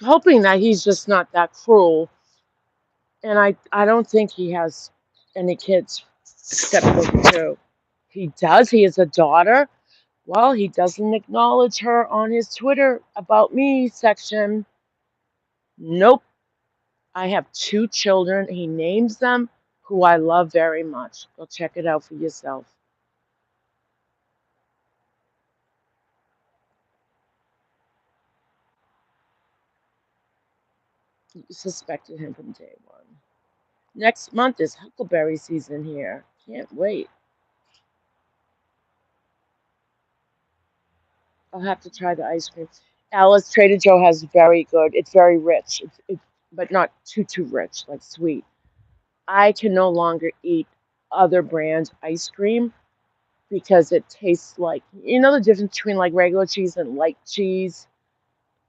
[SPEAKER 1] hoping that he's just not that cruel. And I don't think he has any kids except for two. He does. He has a daughter. Well, he doesn't acknowledge her on his Twitter about me section. Nope. I have two children. He names them who I love very much. Go check it out for yourself. You suspected him from day one. Next month is huckleberry season here. Can't wait. I'll have to try the ice cream. Alice Trader Joe has very good. It's very rich. But not too rich, like sweet. I can no longer eat other brands ice cream because it tastes like the difference between like regular cheese and light cheese.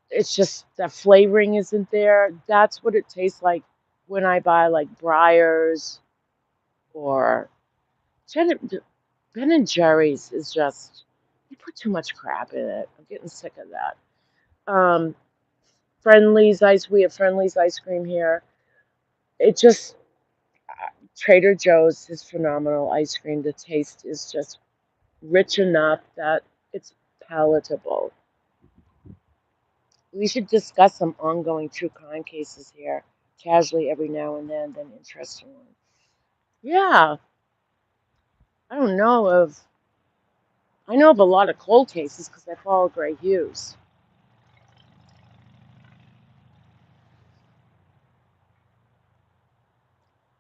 [SPEAKER 1] It's just the flavoring isn't there. That's what it tastes like when I buy like Breyers or Ben and Jerry's is just they put too much crap in it. I'm getting sick of that. Um, we have Friendly's ice cream here. It just Trader Joe's is phenomenal ice cream. The taste is just rich enough that it's palatable. We should discuss some ongoing true crime cases here, casually every now and then interesting ones. Yeah, I don't know of. I know of a lot of cold cases because I follow Gray Hughes.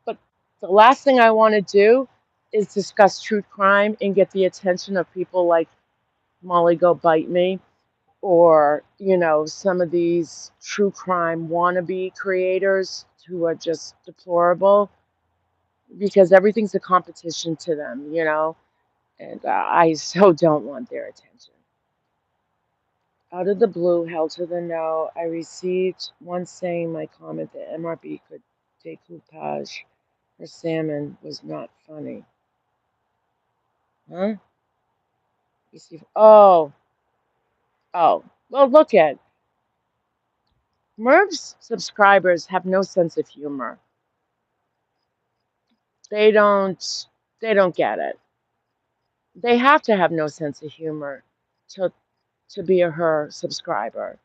[SPEAKER 1] But the last thing I want to do is discuss true crime and get the attention of people like Molly Go Bite Me or, some of these true crime wannabe creators who are just deplorable because everything's a competition to them. And I so don't want their attention. Out of the blue, hell to the no, I received one saying my comment that MRB could decoupage her salmon was not funny. Huh? Oh, oh. Well, look at Merv's subscribers have no sense of humor. They don't. They don't get it. They have to have no sense of humor to be a her subscriber.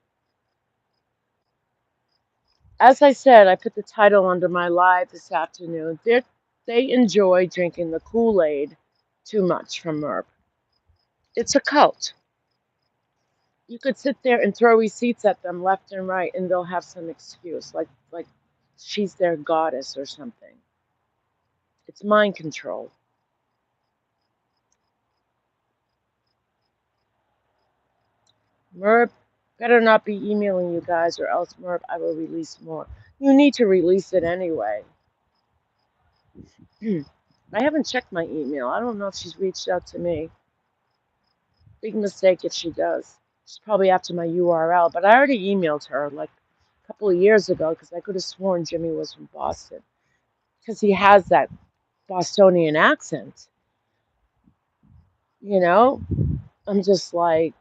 [SPEAKER 1] As I said, I put the title under my live this afternoon. They enjoy drinking the Kool-Aid too much from Merv. It's a cult. You could sit there and throw receipts at them left and right, and they'll have some excuse, like she's their goddess or something. It's mind control. Merv better not be emailing you guys, or else Merv, I will release more. You need to release it anyway. I haven't checked my email. I don't know if she's reached out to me. Big mistake if she does. She's probably after my URL, but I already emailed her like a couple of years ago because I could have sworn Jimmy was from Boston because he has that Bostonian accent. You know, I'm just like,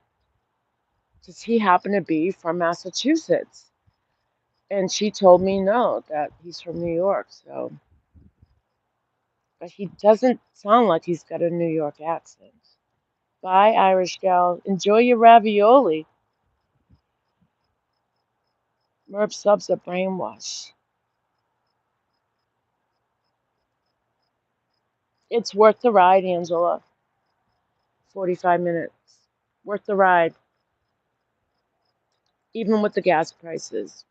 [SPEAKER 1] does he happen to be from Massachusetts? And she told me no, that he's from New York. So, but he doesn't sound like he's got a New York accent. Bye, Irish gal. Enjoy your ravioli. Merv subs are brainwashed. It's worth the ride, Angela. 45 minutes. Worth the ride, even with the gas prices.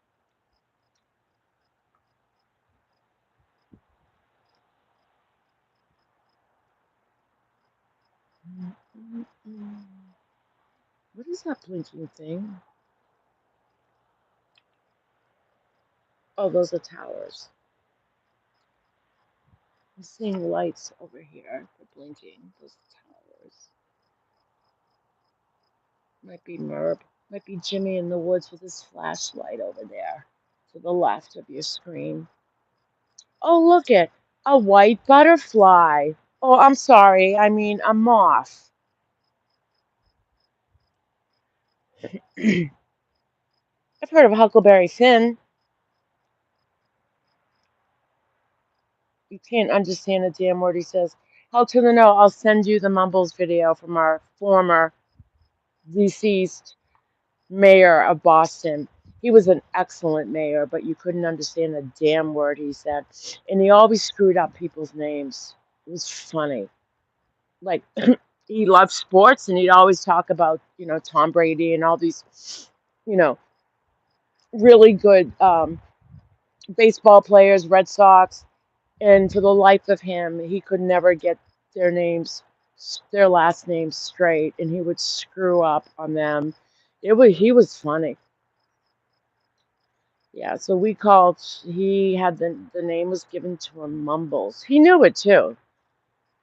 [SPEAKER 1] What is that blinking thing? Oh, those are towers. I'm seeing lights over here. They're blinking. Those towers. Might be Merb. Might be Jimmy in the woods with his flashlight over there to the left of your screen. Oh, look it. A white butterfly. Oh, I'm sorry. I mean, a moth. I've heard of Huckleberry Finn. You can't understand a damn word he says. Hell to the no. I'll send you the Mumbles video from our former deceased mayor of Boston. He was an excellent mayor, but you couldn't understand a damn word he said. And he always screwed up people's names. It was funny. Like, he loved sports and he'd always talk about, Tom Brady and all these, you know, really good baseball players, Red Sox. And for the life of him, he could never get their names, their last names straight, and he would screw up on them. He was funny. Yeah, so we called. He had the name was given to him Mumbles. He knew it too.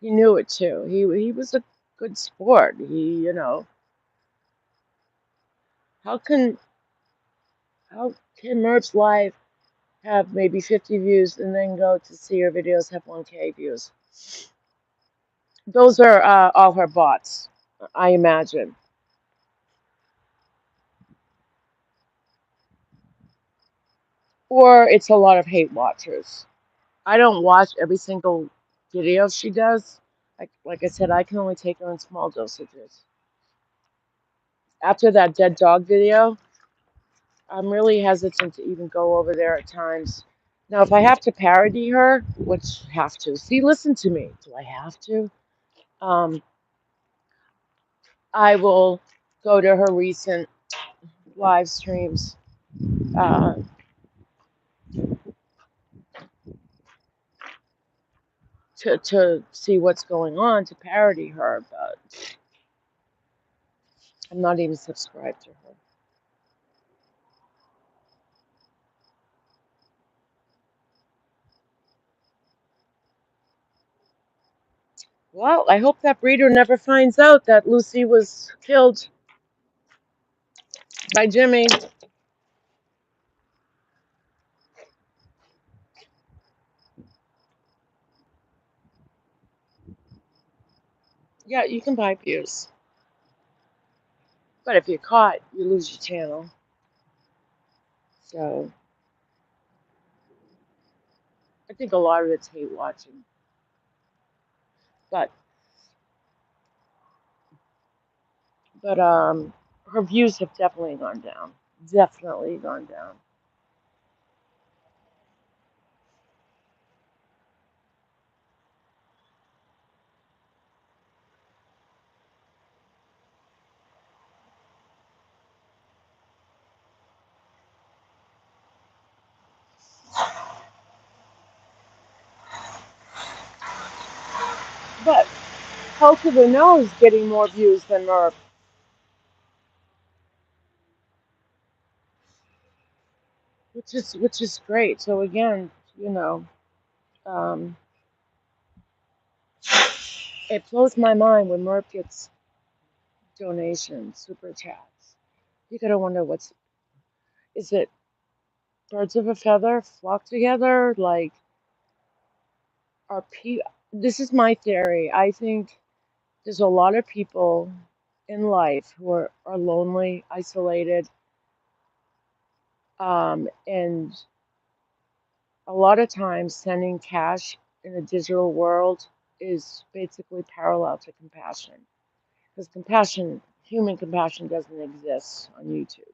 [SPEAKER 1] He knew it too. He was a good sport. How can how can Merp's Live have maybe 50 views and then go to see her videos have 1K views? Those are all her bots, I imagine. Or it's a lot of hate watchers. I don't watch every single video she does. Like I said, I can only take her in small dosages. After that dead dog video, I'm really hesitant to even go over there at times. Now, if I have to parody her, which have to, see, listen to me. Do I have to? Um, I will go to her recent live streams uh, to see what's going on to parody her, but I'm not even subscribed to her. Well, I hope that breeder never finds out that Lucy was killed by Jimmy. Yeah, you can buy views, but if you're caught, you lose your channel. So I think a lot of it's hate watching, but but her views have definitely gone down. Definitely gone down. But Cult of the Know is getting more views than Merv, which is great. So again, you know, um, it blows my mind when Merv gets donations, super chats. You gotta wonder is it birds of a feather flock together? Like, are people? This is my theory. I think there's a lot of people in life who are lonely, isolated, and a lot of times sending cash in a digital world is basically parallel to compassion. Because compassion, human compassion, doesn't exist on YouTube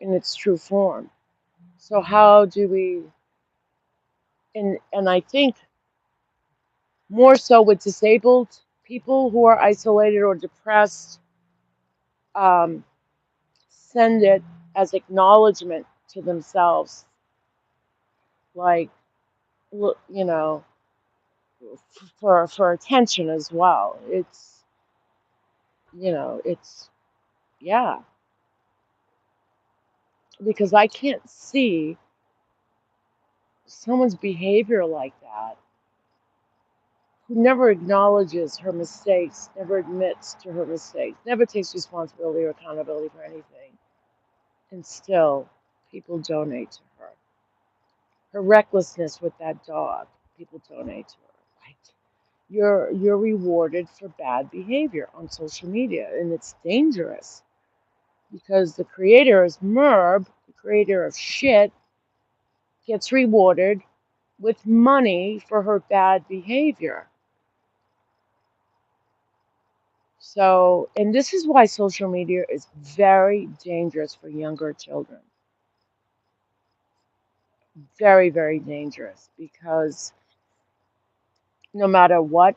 [SPEAKER 1] in its true form. So how do we? And I think more so with disabled people who are isolated or depressed, um, send it as acknowledgement to themselves, like you know, for attention as well. It's yeah, because I can't see someone's behavior like that who never acknowledges her mistakes, never admits to her mistakes, never takes responsibility or accountability for anything, and still people donate to her. Her recklessness with that dog, people donate to her. Like, you're rewarded for bad behavior on social media, and it's dangerous because the creator is Merb, the creator of shit, gets rewarded with money for her bad behavior. So, and this is why social media is very dangerous for younger children. Very, very dangerous because no matter what,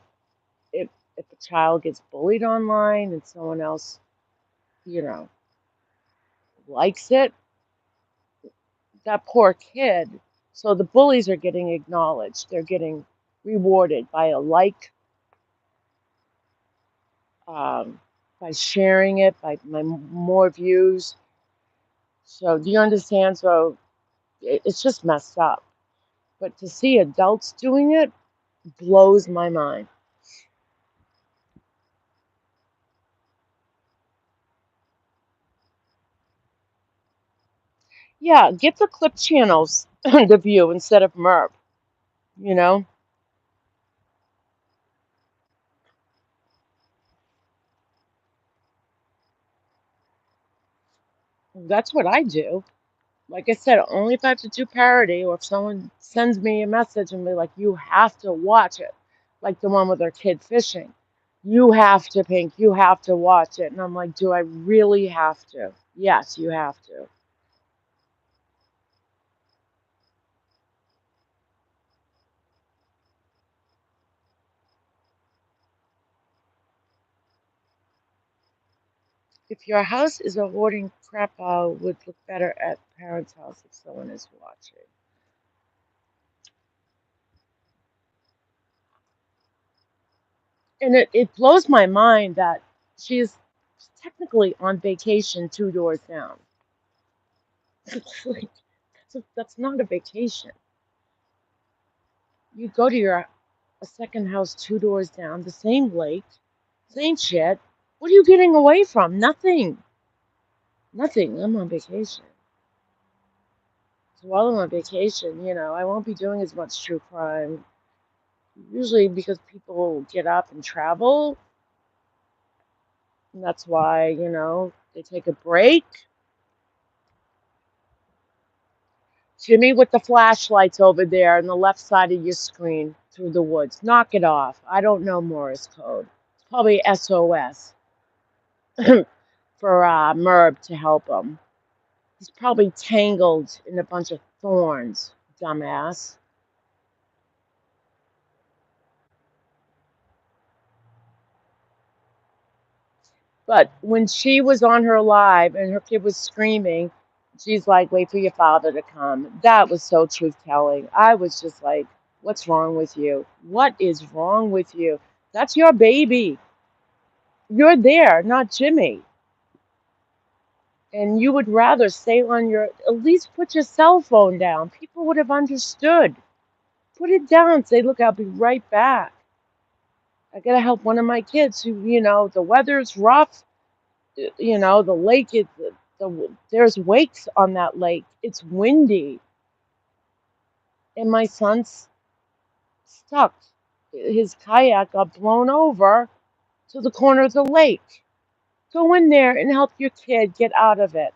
[SPEAKER 1] if if a child gets bullied online and someone else, you know, likes it, that poor kid. So the bullies are getting acknowledged. They're getting rewarded by a like, um, by sharing it, by more views. So do you understand? So it's just messed up. But to see adults doing it blows my mind. Yeah, get the clip channels the view instead of Merp. You know, that's what I do. Like I said, only if I have to do parody or if someone sends me a message and be like, you have to watch it. Like the one with our kid fishing. You have to, Pink, you have to watch it. And I'm like, do I really have to? Yes, you have to. If your house is a hoarding crap pile, would look better at parents' house if someone is watching. And it blows my mind that she is technically on vacation 2 doors down. Like, that's not a vacation. You go to a second house 2 doors down, the same lake, same shit. What are you getting away from? Nothing. Nothing. I'm on vacation. So while I'm on vacation, I won't be doing as much true crime. Usually because people get up and travel. And that's why, they take a break. Jimmy with the flashlights over there on the left side of your screen through the woods. Knock it off. I don't know Morse code. It's probably SOS for Merb to help him. He's probably tangled in a bunch of thorns, dumbass. But when she was on her live and her kid was screaming, she's like, wait for your father to come. That was so truth telling. I was just like, what's wrong with you? What is wrong with you? That's your baby. You're there, not Jimmy. And you would rather stay on at least put your cell phone down. People would have understood. Put it down. Say, look, I'll be right back. I got to help one of my kids who, the weather's rough. The lake is, there's wakes on that lake. It's windy. And my son's stuck. His kayak got blown over to the corner of the lake. Go in there and help your kid get out of it.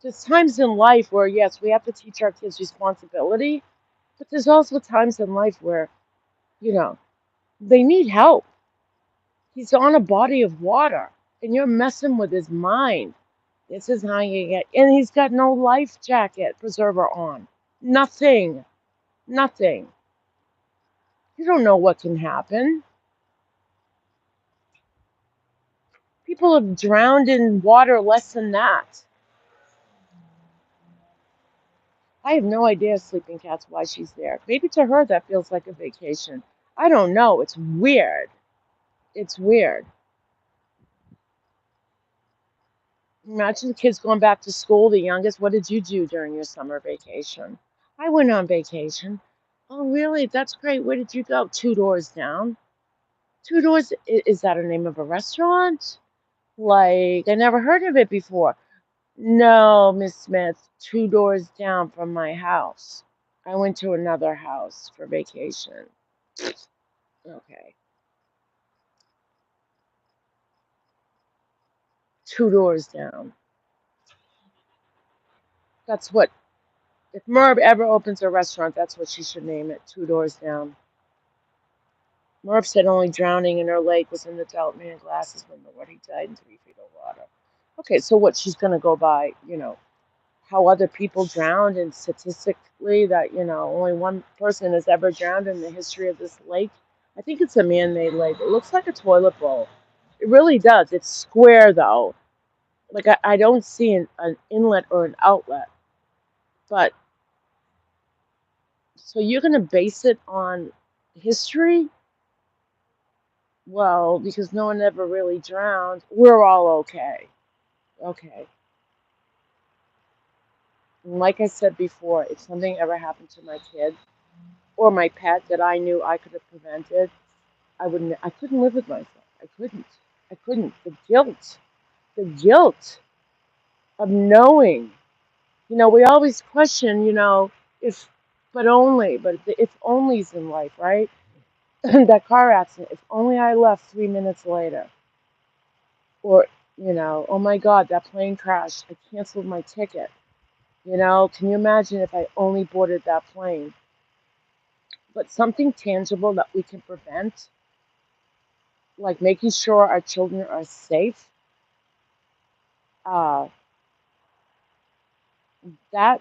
[SPEAKER 1] There's times in life where, yes, we have to teach our kids responsibility, but there's also times in life where, you know, they need help. He's on a body of water and you're messing with his mind. This is how you get, and he's got no life jacket preserver on. Nothing. Nothing. You don't know what can happen. People have drowned in water less than that. I have no idea, Sleeping Cats, why she's there. Maybe to her that feels like a vacation. I don't know. It's weird. It's weird. Imagine the kids going back to school, the youngest. What did you do during your summer vacation? I went on vacation. Oh, really? That's great. Where did you go? 2 doors down. 2 doors? Is that a name of a restaurant? Like, I never heard of it before. No, Miss Smith, 2 doors down from my house. I went to another house for vacation. Okay. 2 doors down. That's what, if Merb ever opens a restaurant, that's what she should name it. 2 doors down. Merv said only drowning in her lake was an adult man glasses when the water he died in 3 feet of water. Okay, so what she's gonna go by, how other people drowned, and statistically that, only one person has ever drowned in the history of this lake. I think it's a man-made lake. It looks like a toilet bowl. It really does. It's square though. Like I don't see an inlet or an outlet. But so you're gonna base it on history? Well, because no one ever really drowned, we're all okay. Okay. And like I said before, if something ever happened to my kid or my pet that I knew I could have prevented, I couldn't live with myself. I couldn't. I couldn't. The guilt of knowing. We always question, if, but the if onlys in life, right? That car accident, if only I left 3 minutes later. Or, oh my God, that plane crashed. I canceled my ticket. Can you imagine if I only boarded that plane? But something tangible that we can prevent, like making sure our children are safe, uh, that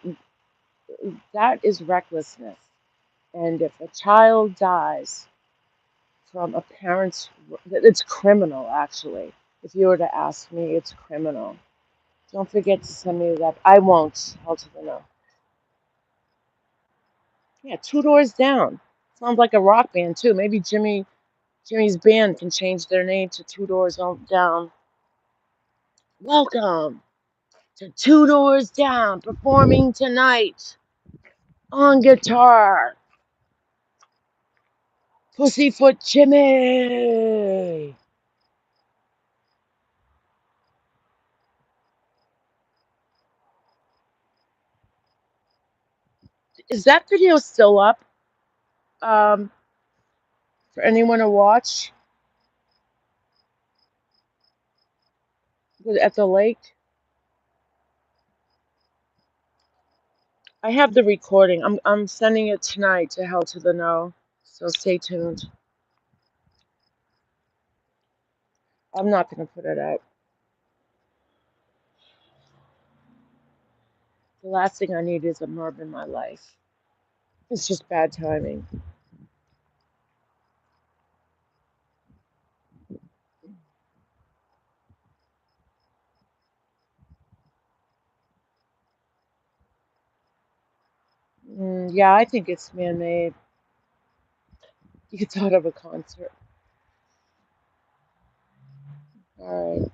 [SPEAKER 1] that is recklessness. And if a child dies from a parent's, it's criminal actually. If you were to ask me, it's criminal. Don't forget to send me that. I won't. Hell to the no. Yeah, Two Doors Down. Sounds like a rock band too. Maybe Jimmy's band can change their name to Two Doors Down. Welcome to Two Doors Down, performing tonight on guitar, Pussyfoot Jimmy. Is that video still up um, for anyone to watch at the lake? I have the recording. I'm sending it tonight to Hell to the No. So stay tuned. I'm not gonna put it out. The last thing I need is a Merv in my life. It's just bad timing. Yeah, I think it's man-made. It's out of a concert. All right.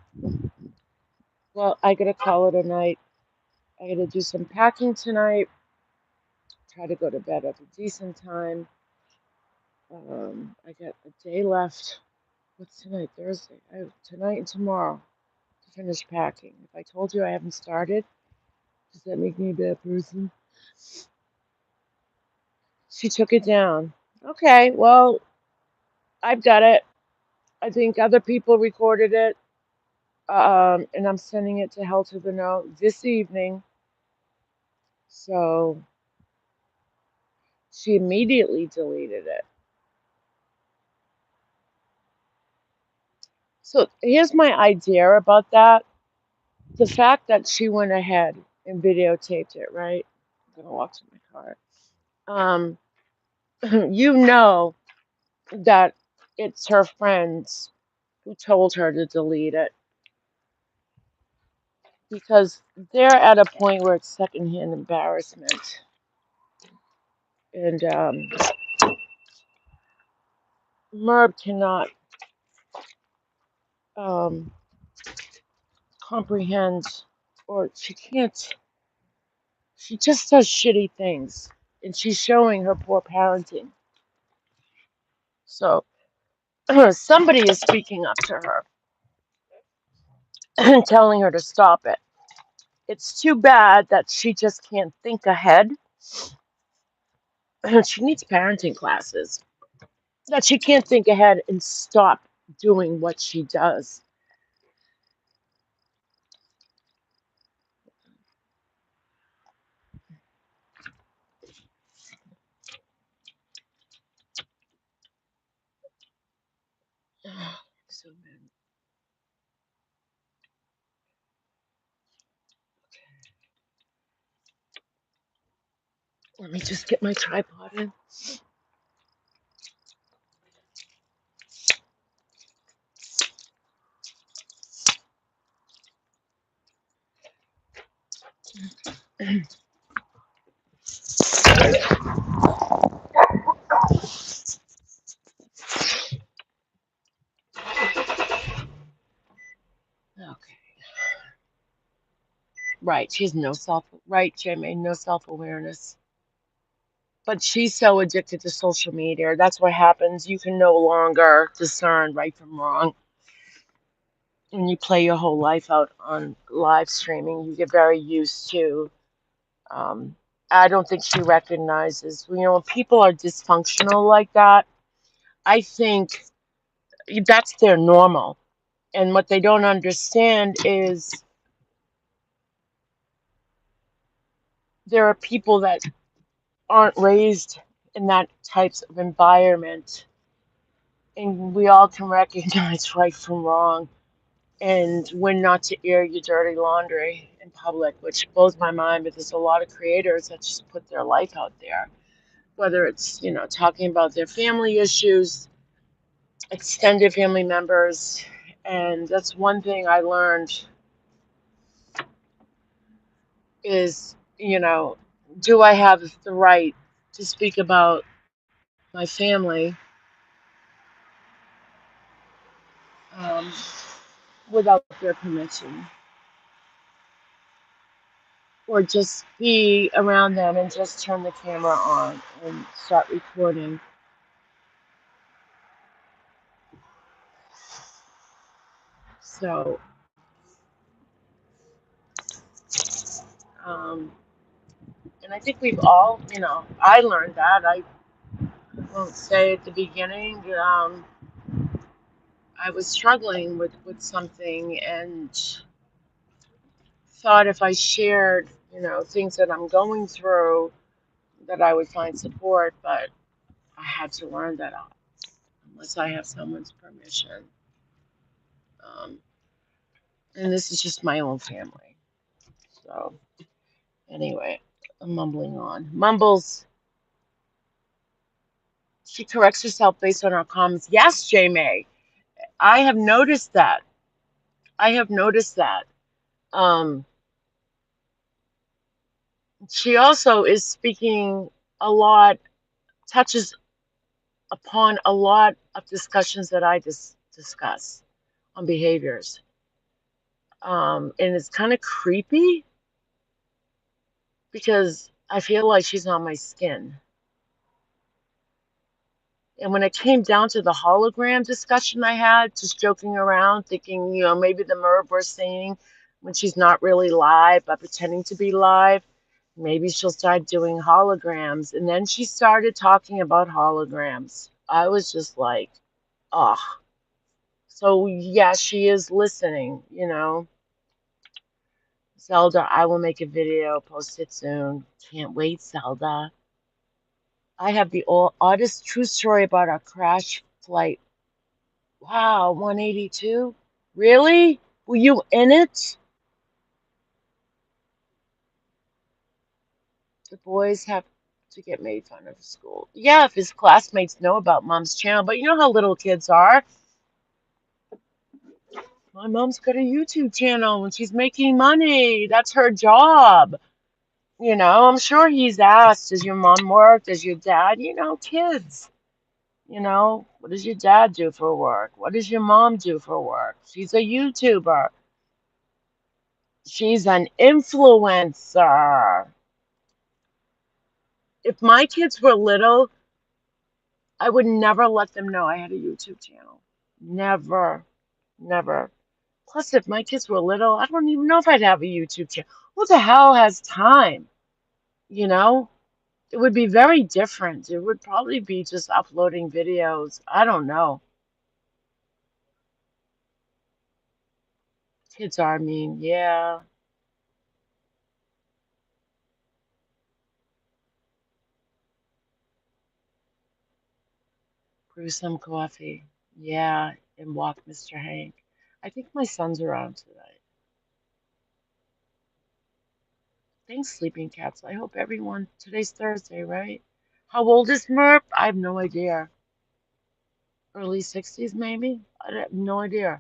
[SPEAKER 1] Well, I gotta call it a night. I gotta do some packing tonight. Try to go to bed at a decent time. I got a day left. What's tonight? Thursday. Tonight and tomorrow to finish packing. If I told you I haven't started, does that make me a bad person? She took it down. Okay, well, I've got it. I think other people recorded it, and I'm sending it to Hell to the No this evening. So she immediately deleted it. So here's my idea about that. The fact that she went ahead and videotaped it, right? I'm gonna walk to my car. Um, you know that it's her friends who told her to delete it because they're at a point where it's secondhand embarrassment. And Merb cannot um, comprehend, or she can't, she just does shitty things. And she's showing her poor parenting. So somebody is speaking up to her and telling her to stop it. It's too bad that she just can't think ahead. She needs parenting classes. That she can't think ahead and stop doing what she does. So bad. Let me just get my tripod in. Okay. Right. She has no self. Right, Jamie. No self awareness. But she's so addicted to social media. That's what happens. You can no longer discern right from wrong. When you play your whole life out on live streaming, you get very used to. Um, I don't think she recognizes. When people are dysfunctional like that, I think that's their normal. And what they don't understand is there are people that aren't raised in that types of environment, and we all can recognize right from wrong, and when not to air your dirty laundry in public, which blows my mind because there's a lot of creators that just put their life out there, whether it's talking about their family issues, extended family members, And that's one thing I learned is, do I have the right to speak about my family um, without their permission, or just be around them and just turn the camera on and start recording. So, um, and I think we've all, I learned that. I won't say at the beginning, I was struggling with something and thought if I shared, things that I'm going through, that I would find support, but I had to learn that unless I have someone's permission. Um, and this is just my own family. So, anyway, I'm mumbling on. Mumbles, she corrects herself based on our comments. Yes, J May, I have noticed that. I have noticed that. Um, she also is speaking a lot, touches upon a lot of discussions that I discuss on behaviors. And it's kind of creepy because I feel like she's on my skin. And when it came down to the hologram discussion I had, just joking around, thinking, maybe the Merv we're seeing when she's not really live, but pretending to be live, maybe she'll start doing holograms. And then she started talking about holograms. I was just like, oh. So, yeah, she is listening. Zelda, I will make a video, post it soon. Can't wait, Zelda. I have the oddest true story about our crash flight. Wow, 182? Really? Were you in it? The boys have to get made fun of at school. Yeah, if his classmates know about mom's channel, but you know how little kids are. My mom's got a YouTube channel and she's making money. That's her job. I'm sure he's asked, does your mom work? Does your dad? Kids. What does your dad do for work? What does your mom do for work? She's a YouTuber. She's an influencer. If my kids were little, I would never let them know I had a YouTube channel. Never, never. Plus, if my kids were little, I don't even know if I'd have a YouTube channel. Who the hell has time? You know? It would be very different. It would probably be just uploading videos. I don't know. Kids are mean. Yeah. Brew some coffee. Yeah. And walk Mr. Hank. I think my son's around today. Thanks, sleeping cats. I hope everyone. Today's Thursday, right? How old is Merp? I have no idea. Early 60s, maybe? I have no idea.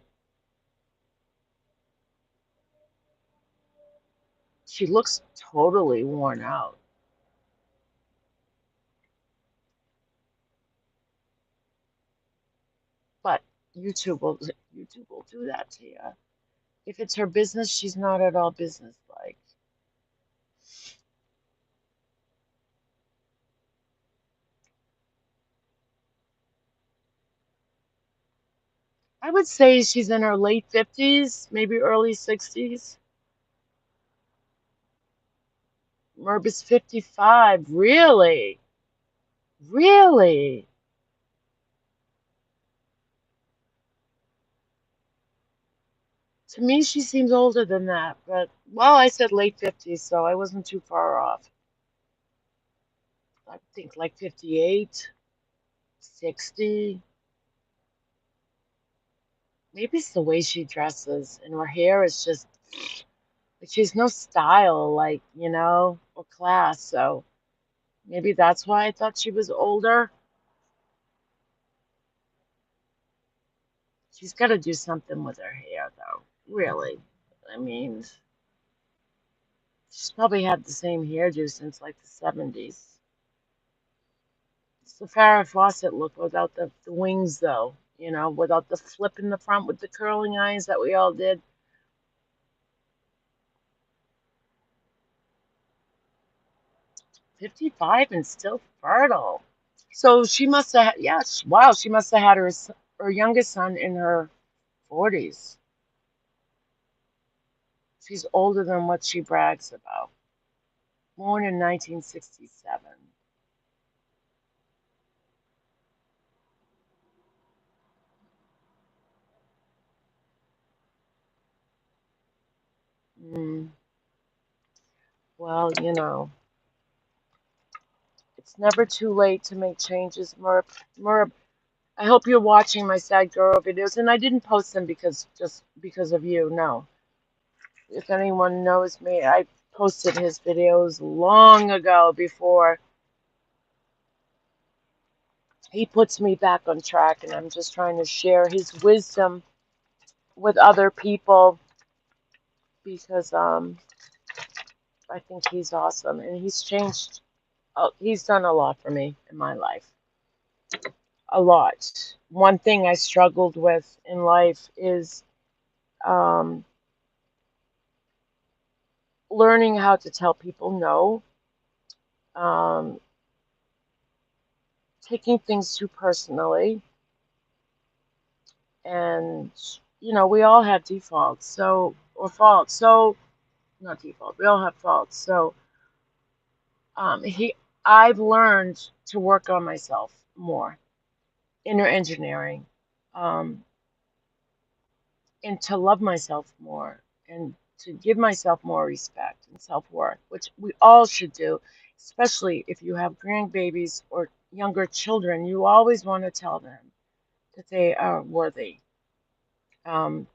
[SPEAKER 1] She looks totally worn out. But YouTube will do that to you. If it's her business, she's not at all businesslike. I would say she's in her late 50s, maybe early 60s. Merb is 55. Really? Really? To me, she seems older than that. But, well, I said late 50s, so I wasn't too far off. I think like 58, 60. Maybe it's the way she dresses, and her hair is just, like, she's no style, like, or class. So maybe that's why I thought she was older. She's got to do something with her hair, though. Really. I mean, she's probably had the same hairdo since like the 70s. It's the Farrah Fawcett look without the wings, though. You know, without the flip in the front with the curling irons that we all did. 55 and still fertile. So she must have, yes, wow, she must have had her youngest son in her 40s. She's older than what she brags about. Born in 1967. Mm, well, it's never too late to make changes, Merp. Merp, I hope you're watching my Sad Girl videos, and I didn't post them just because of you. No. If anyone knows me, I posted his videos long ago before he puts me back on track, and I'm just trying to share his wisdom with other people because I think he's awesome and he's changed. He's done a lot for me in my life. A lot. One thing I struggled with in life is um, learning how to tell people no, um, taking things too personally, and we all have defaults, or faults. So not default. We all have faults. So he, I've learned to work on myself more, inner engineering, um, and to love myself more, and to give myself more respect and self-worth, which we all should do, especially if you have grandbabies or younger children. You always want to tell them that they are worthy, um,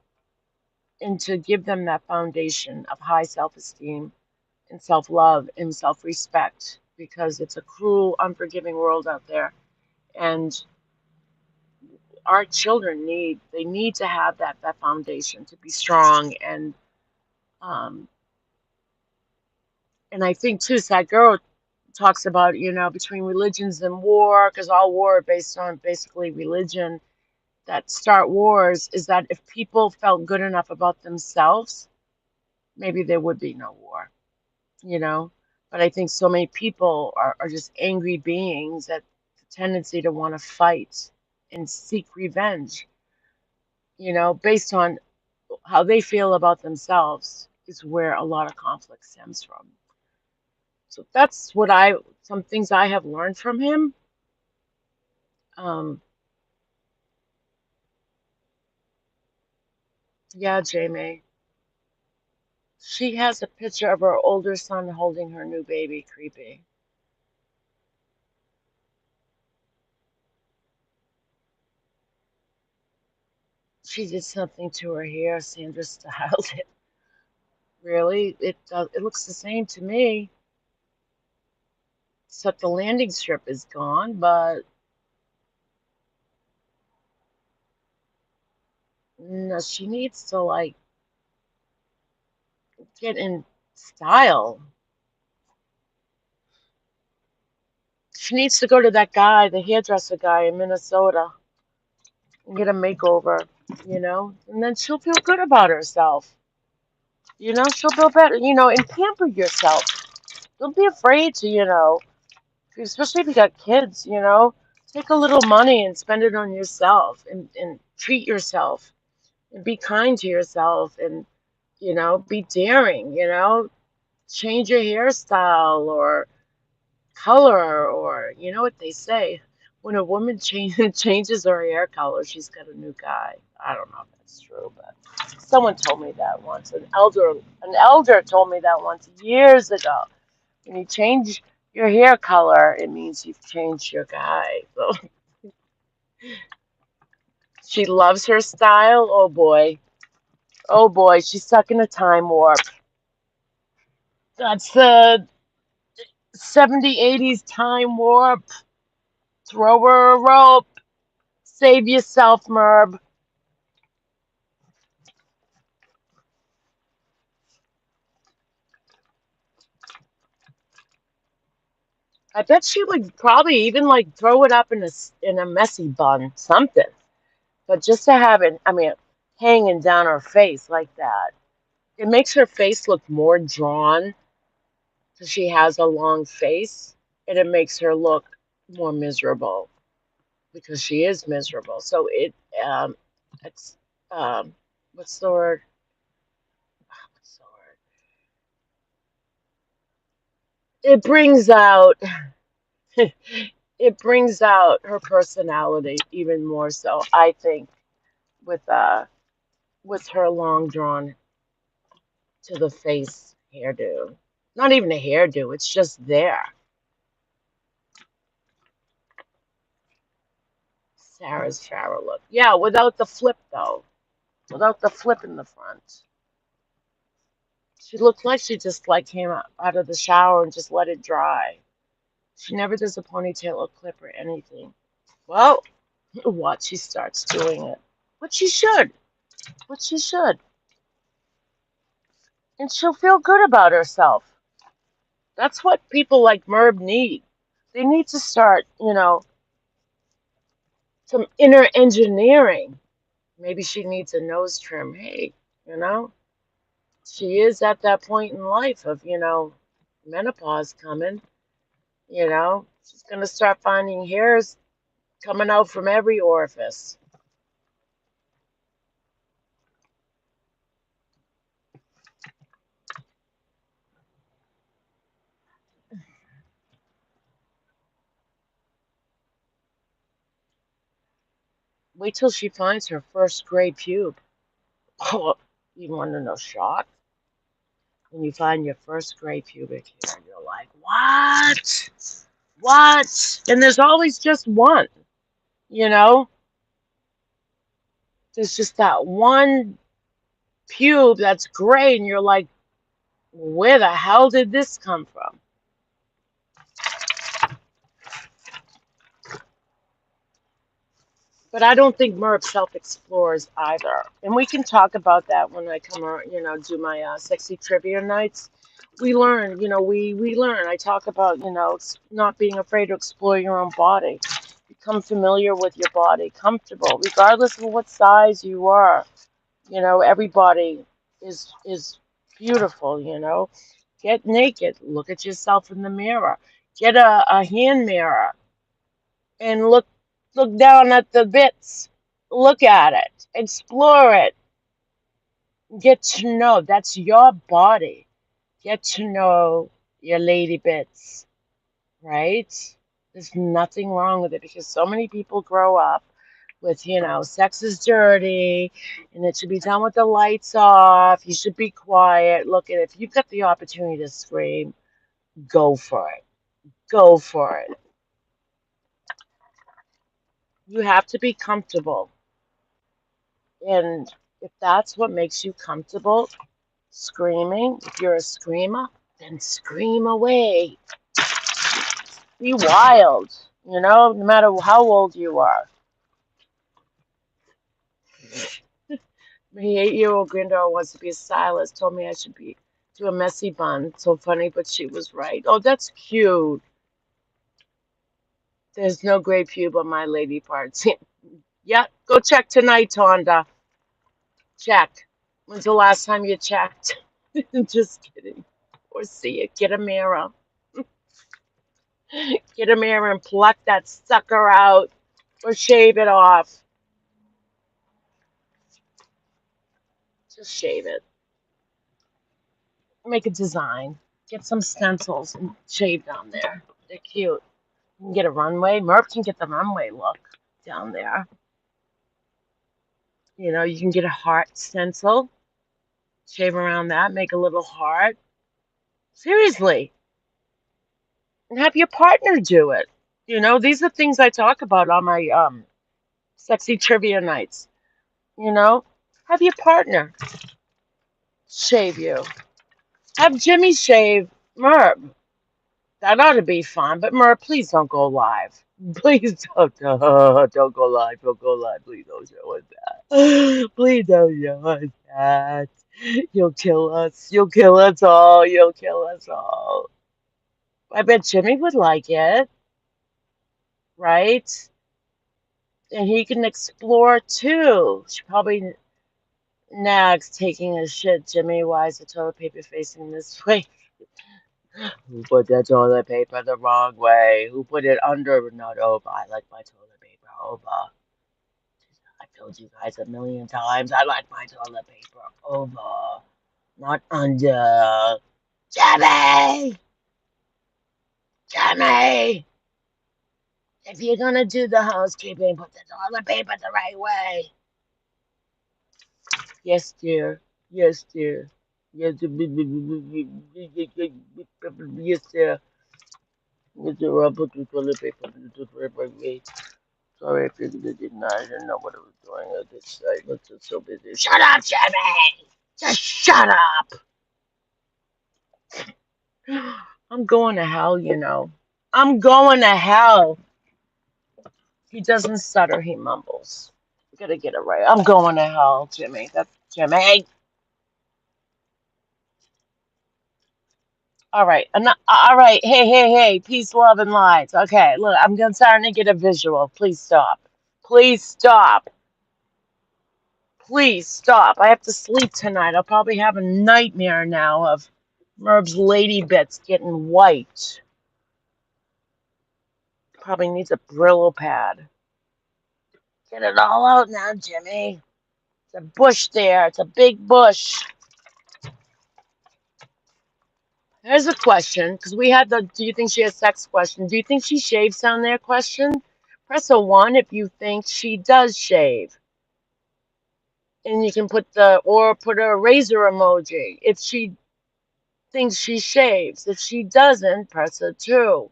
[SPEAKER 1] and to give them that foundation of high self-esteem and self-love and self-respect, because it's a cruel, unforgiving world out there. And our children need to have that foundation to be strong. Um and I think too, Sadhguru talks about, between religions and war, because all war are based on basically religion, that start wars, is that if people felt good enough about themselves, maybe there would be no war, you know. But I think so many people are just angry beings that the tendency to want to fight and seek revenge, based on how they feel about themselves, is where a lot of conflict stems from. So that's some things I have learned from him. Um, yeah, Jamie. She has a picture of her older son holding her new baby. Creepy. She did something to her hair. Sandra styled it. Really? It looks the same to me, except the landing strip is gone. But no, she needs to like get in style. She needs to go to that guy, the hairdresser guy in Minnesota, and get a makeover, and then she'll feel good about herself. She'll feel better, and pamper yourself. Don't be afraid to, especially if you got kids, take a little money and spend it on yourself, and treat yourself and be kind to yourself, and, be daring, change your hairstyle or color, or what they say, when a woman changes her hair color, she's got a new guy. I don't know if that's true, but someone told me that once. An elder told me that once years ago. When you change your hair color, it means you've changed your guy. So she loves her style. Oh boy. Oh boy, she's stuck in a time warp. That's the 70s, 80s time warp. Throw her a rope. Save yourself, Merb. I bet she would probably even like throw it up in a messy bun, something. But just to have it, I mean, hanging down her face like that, it makes her face look more drawn because she has a long face, and it makes her look more miserable because she is miserable. So um, it's, um, what's the word? What's the word? It brings out, it brings out her personality even more so, I think, with uh, with her long drawn to the face hairdo. Not even a hairdo, it's just there. Sarah's Farrah look. Yeah, without the flip though. Without the flip in the front. She looked like she just like came out of the shower and just let it dry. She never does a ponytail or clip or anything. Well, watch she starts doing it. But she should. But she should. And she'll feel good about herself. That's what people like Merb need. They need to start, some inner engineering. Maybe she needs a nose trim. Hey, you know, she is at that point in life of, menopause coming. She's going to start finding hairs coming out from every orifice. Wait till she finds her first gray pube. Oh, you want to know shock? When you find your first gray pubic hair, you're like, what? What? And there's always just one, you know? There's just that one pube that's gray, and you're like, where the hell did this come from? But I don't think Merv self-explores either. And we can talk about that when I come around, do my sexy trivia nights. We learn, we learn. I talk about, not being afraid to explore your own body. Become familiar with your body, comfortable, regardless of what size you are. Everybody is beautiful, Get naked, look at yourself in the mirror. Get a hand mirror and look down at the bits. Look at it. Explore it. Get to know that's your body. Get to know your lady bits, right? There's nothing wrong with it because so many people grow up with, sex is dirty and it should be done with the lights off. You should be quiet. Look at it. If you've got the opportunity to scream, go for it. Go for it. You have to be comfortable. And if that's what makes you comfortable, screaming, if you're a screamer, then scream away. Be wild, no matter how old you are. My 8-year-old granddaughter wants to be a stylist, told me I should do a messy bun. So funny, but she was right. Oh, that's cute. There's no gray pube on my lady parts. Yeah, go check tonight, Tonda. Check. When's the last time you checked? Just kidding. Or see it. Get a mirror. Get a mirror and pluck that sucker out or shave it off. Just shave it. Make a design. Get some stencils and shave down there. They're cute. You can get a runway. Merp can get the runway look down there. You can get a heart stencil. Shave around that. Make a little heart. Seriously. And have your partner do it. These are things I talk about on my sexy trivia nights. Have your partner shave you. Have Jimmy shave Merb. That ought to be fun. But Merb, please don't go live. Please don't go live. Don't go live. Please don't show us that. Please don't show us that. You'll kill us. You'll kill us all. You'll kill us all. I bet Jimmy would like it, right? And he can explore too. She probably nags taking a shit. Jimmy, why is the toilet paper facing this way? Who put the toilet paper the wrong way? Who put it under, not over? I like my toilet paper over. I told you guys a million times. I like my toilet paper over, not under. Jimmy! Jimmy! If you're gonna do the housekeeping, put the toilet paper the right way. Yes, dear. Yes, dear. Yes, yes, dear. Yes, dear. I'll put the toilet paper the right way. Sorry if you didn't. I didn't know what I was doing. I was just so busy. Shut up, Jimmy! Just shut up! I'm going to hell, you know. I'm going to hell. He doesn't stutter, he mumbles. Gotta get it right. I'm going to hell, Jimmy. That's Jimmy. All right. All right. Hey, hey, hey. Peace, love, and light. Okay. Look, starting to get a visual. Please stop. Please stop. Please stop. I have to sleep tonight. I'll probably have a nightmare now of Merb's lady bits getting white. Probably needs a Brillo pad. Get it all out now, Jimmy. It's a bush there. It's a big bush. Here's a question, because we had the do you think she has sex question. Do you think she shaves down there question? Press a 1 if you think she does shave. And you can put put a razor emoji if she thinks she shaves. If she doesn't, press a 2.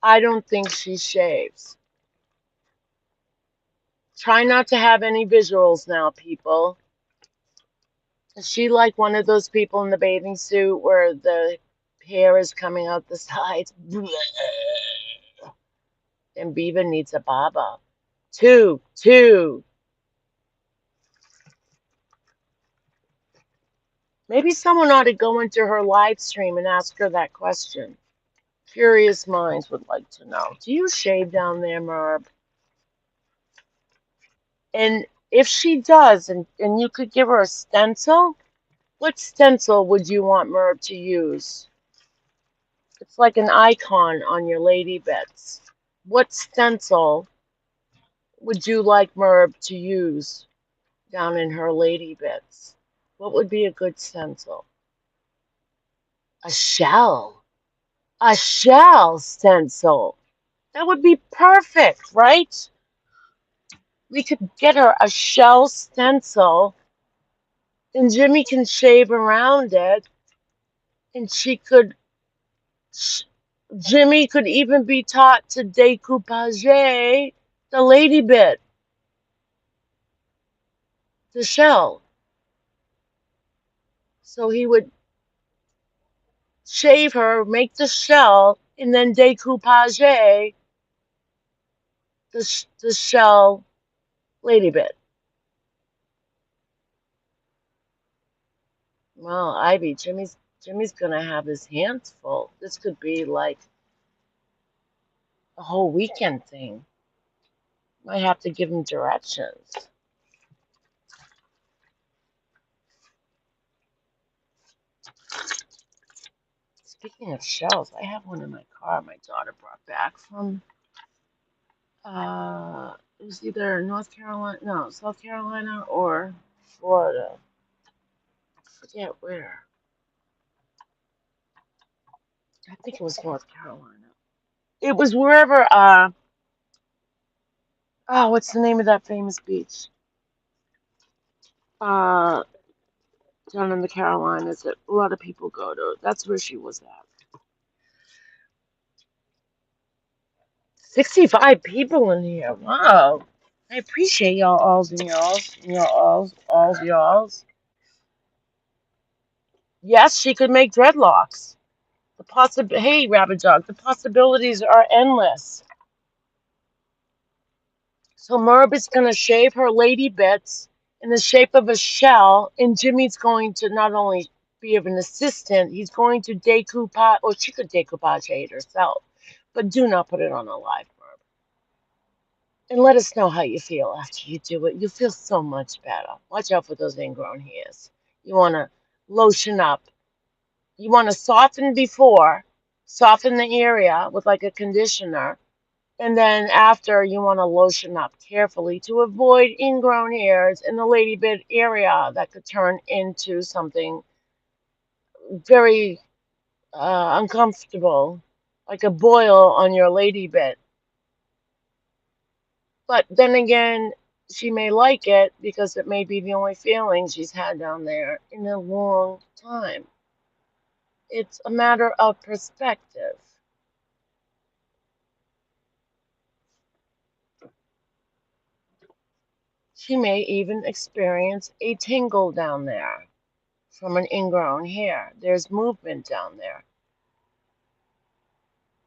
[SPEAKER 1] I don't think she shaves. Try not to have any visuals now, people. Is she like one of those people in the bathing suit where the hair is coming out the sides? And Beaver needs a baba. 2, 2. Maybe someone ought to go into her live stream and ask her that question. Curious minds would like to know. Do you shave down there, Merb? And if she does, and you could give her a stencil, what stencil would you want Merb to use? It's like an icon on your lady bits. What stencil would you like Merb to use down in her lady bits? What would be a good stencil? A shell. A shell stencil. That would be perfect, right? We could get her a shell stencil, and Jimmy can shave around it, and Jimmy could even be taught to découpager the lady bit, the shell. So he would shave her, make the shell, and then découpager the shell lady bit. Well, Ivy, Jimmy's gonna have his hands full. This could be like a whole weekend thing. Might have to give him directions. Speaking of shells, I have one in my car my daughter brought back from it was either South Carolina or Florida. I forget where. I think it was North Carolina. It was wherever what's the name of that famous beach? Uh Down in the Carolinas that a lot of people go to. That's where she was at. 65 people in here. Wow. I appreciate y'all alls and y'alls. Y'alls. Yes, she could make dreadlocks. Hey, Rabbit Dog, the possibilities are endless. So Merb is gonna shave her lady bits in the shape of a shell, and Jimmy's going to not only be of an assistant, he's going to decoupage, or she could decoupage it herself, but do not put it on a live bird. And let us know how you feel after you do it. You feel so much better. Watch out for those ingrown hairs. You want to lotion up. You want to soften the area with like a conditioner. And then after, you want to lotion up carefully to avoid ingrown hairs in the lady bit area that could turn into something very uncomfortable, like a boil on your lady bit. But then again, she may like it because it may be the only feeling she's had down there in a long time. It's a matter of perspective. She may even experience a tingle down there from an ingrown hair. There's movement down there.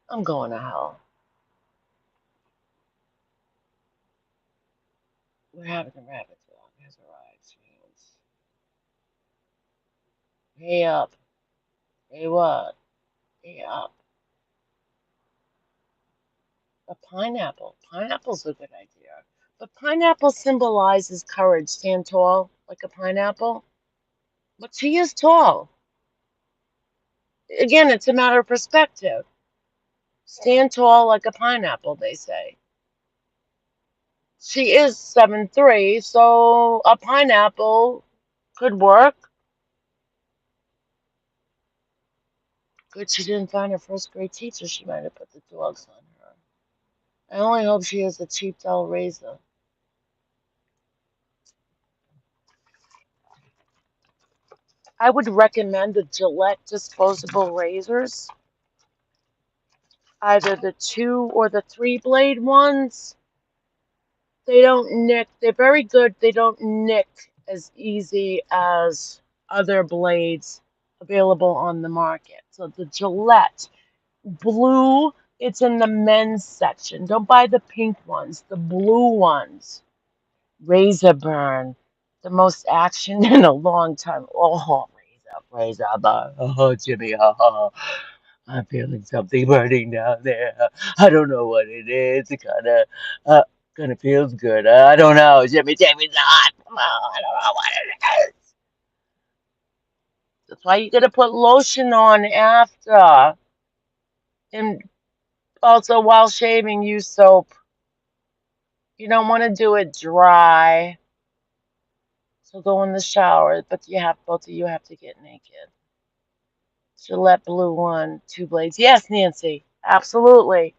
[SPEAKER 1] I'm going to hell. We're having a rabbit dog has arrived, friends. Hey up. Hey what? Hey up. A pineapple. Pineapple's a good idea. But pineapple symbolizes courage. Stand tall like a pineapple. But she is tall. Again, it's a matter of perspective. Stand tall like a pineapple, they say. She is 7'3", so a pineapple could work. Good she didn't find her first grade teacher. She might have put the dogs on her. I only hope she has a cheap dull razor. I would recommend the Gillette disposable razors, either the 2 or the 3 blade ones. They don't nick. They're very good. They don't nick as easy as other blades available on the market. So the Gillette blue, it's in the men's section. Don't buy the pink ones, the blue ones. Razor burn, the most action in a long time. Oh, razor burn. Oh, Jimmy, oh, I'm feeling something burning down there. I don't know what it is. It kind of feels good. I don't know. Jimmy, take me not. Oh, I don't know what it is. That's why you gotta put lotion on after, and also while shaving, use soap. You don't want to do it dry. So go in the shower, but both of you have to get naked. Gillette Blue One, 2 blades. Yes, Nancy, absolutely.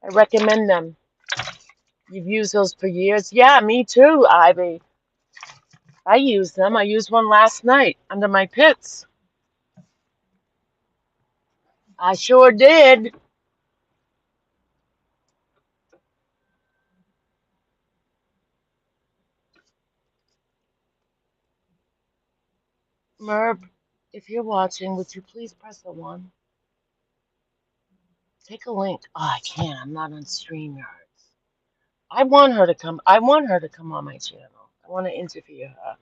[SPEAKER 1] I recommend them. You've used those for years. Yeah, me too, Ivy. I use them. I used one last night under my pits. I sure did. Merb, if you're watching, would you please press the 1? Take a link. Oh, I can't. I'm not on StreamYards. I want her to come. I want her to come on my channel. I want to interview her.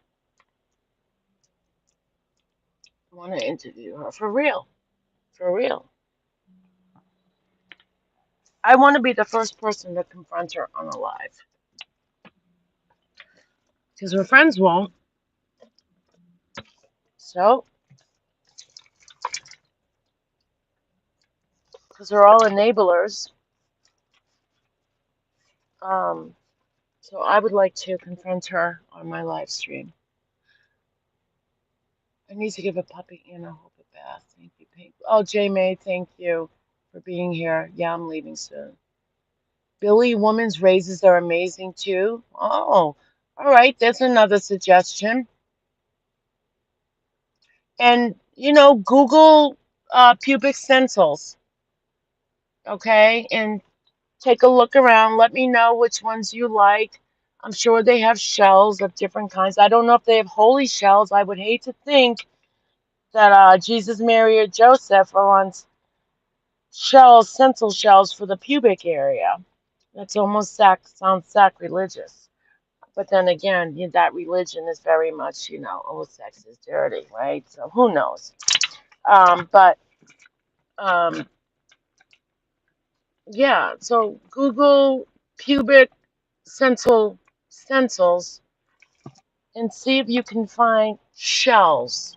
[SPEAKER 1] I want to interview her for real. For real. I want to be the first person to confront her on a live. Because her friends won't. So, because they're all enablers. Um, so I would like to confront her on my live stream. I need to give a puppy and a hope a bath. Thank you, Pink. Oh, J May, thank you for being here. Yeah, I'm leaving soon. Billy, women's raises are amazing too. Oh, all right. That's another suggestion. And, Google pubic stencils, okay? And take a look around. Let me know which ones you like. I'm sure they have shells of different kinds. I don't know if they have holy shells. I would hate to think that Jesus, Mary, or Joseph are on shells, stencil shells for the pubic area. That's almost sounds sacrilegious. But then again, that religion is very much, oh, sex is dirty, right? So who knows? But um, yeah, so Google pubic stencils and see if you can find shells.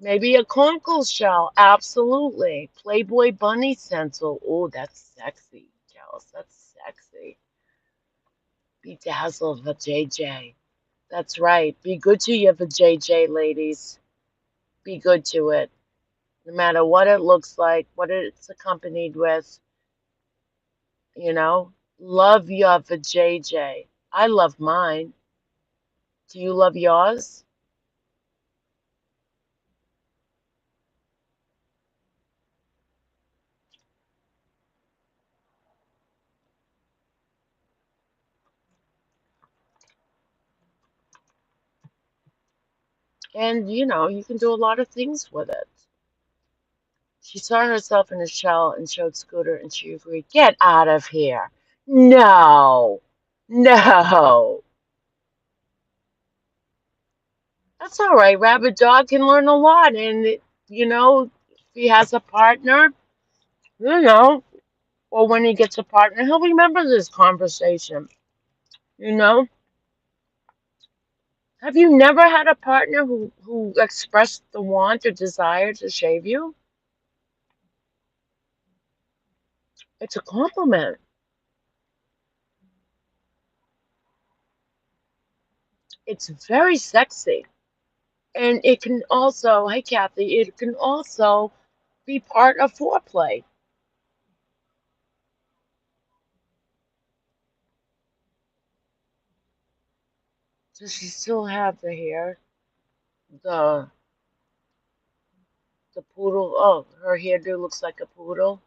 [SPEAKER 1] Maybe a conkle shell, absolutely. Playboy bunny stencil. Oh, that's sexy, Gels. That's sexy. Bedazzled vajayjay. That's right. Be good to your vajayjay, ladies. Be good to it. No matter what it looks like, what it's accompanied with, you know. Love your vajayjay. I love mine. Do you love yours? And you can do a lot of things with it. She saw herself in a shell and showed Scooter, and she agreed, "Get out of here." No, no. That's all right. Rabbit Dog can learn a lot. And, if he has a partner, you know, or when he gets a partner, he'll remember this conversation. You know, have you never had a partner who expressed the want or desire to shave you? It's a compliment. It's very sexy. And it can also, hey Kathy, it can also be part of foreplay. Does she still have the hair? The the poodle? Oh, her hairdo looks like a poodle.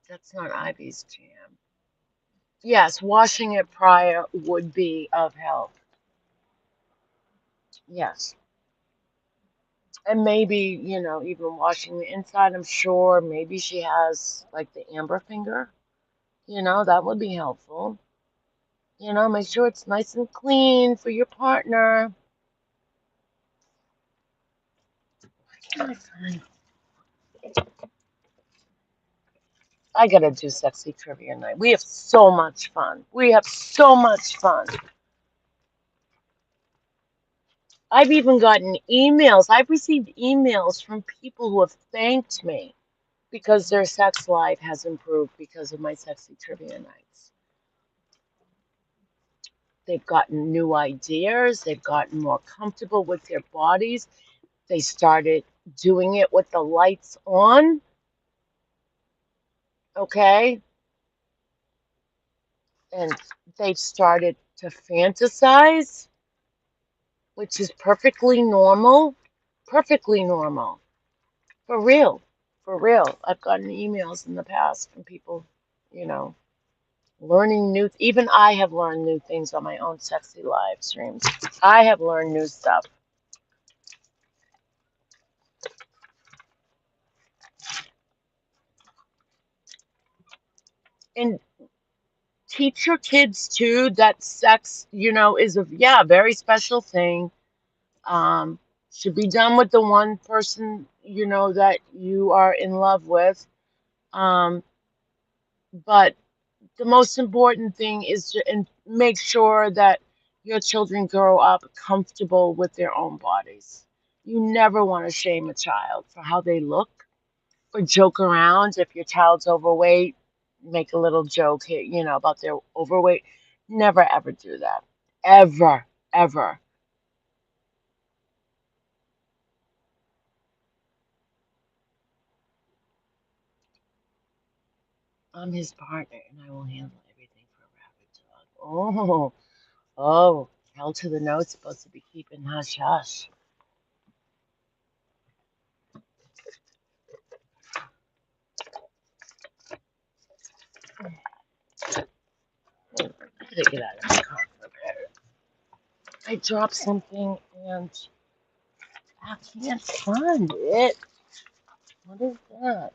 [SPEAKER 1] That's not Ivy's jam. Yes, washing it prior would be of help. Yes. And maybe, even washing the inside, I'm sure maybe she has like the amber finger. That would be helpful. Make sure it's nice and clean for your partner. Can't I find I gotta do sexy trivia night. We have so much fun. We have so much fun. I've even gotten emails. I've received emails from people who have thanked me because their sex life has improved because of my sexy trivia nights. They've gotten new ideas. They've gotten more comfortable with their bodies. They started doing it with the lights on. Okay. And they've started to fantasize, which is perfectly normal. Perfectly normal. For real. For real. I've gotten emails in the past from people, you know, learning even I have learned new things on my own sexy live streams. I have learned new stuff. And teach your kids too that sex, is a very special thing. Um, should be done with the one person, that you are in love with. Um, but the most important thing is to make sure that your children grow up comfortable with their own bodies. You never want to shame a child for how they look or joke around. If your child's overweight, make a little joke here, about their overweight. Never ever do that. Ever, ever. I'm his partner and I will handle everything for Rabbit Dog. Oh, oh, held to the note, supposed to be keeping hush hush. I gotta get out of my car for a bit. I dropped something and I can't find it. What is that?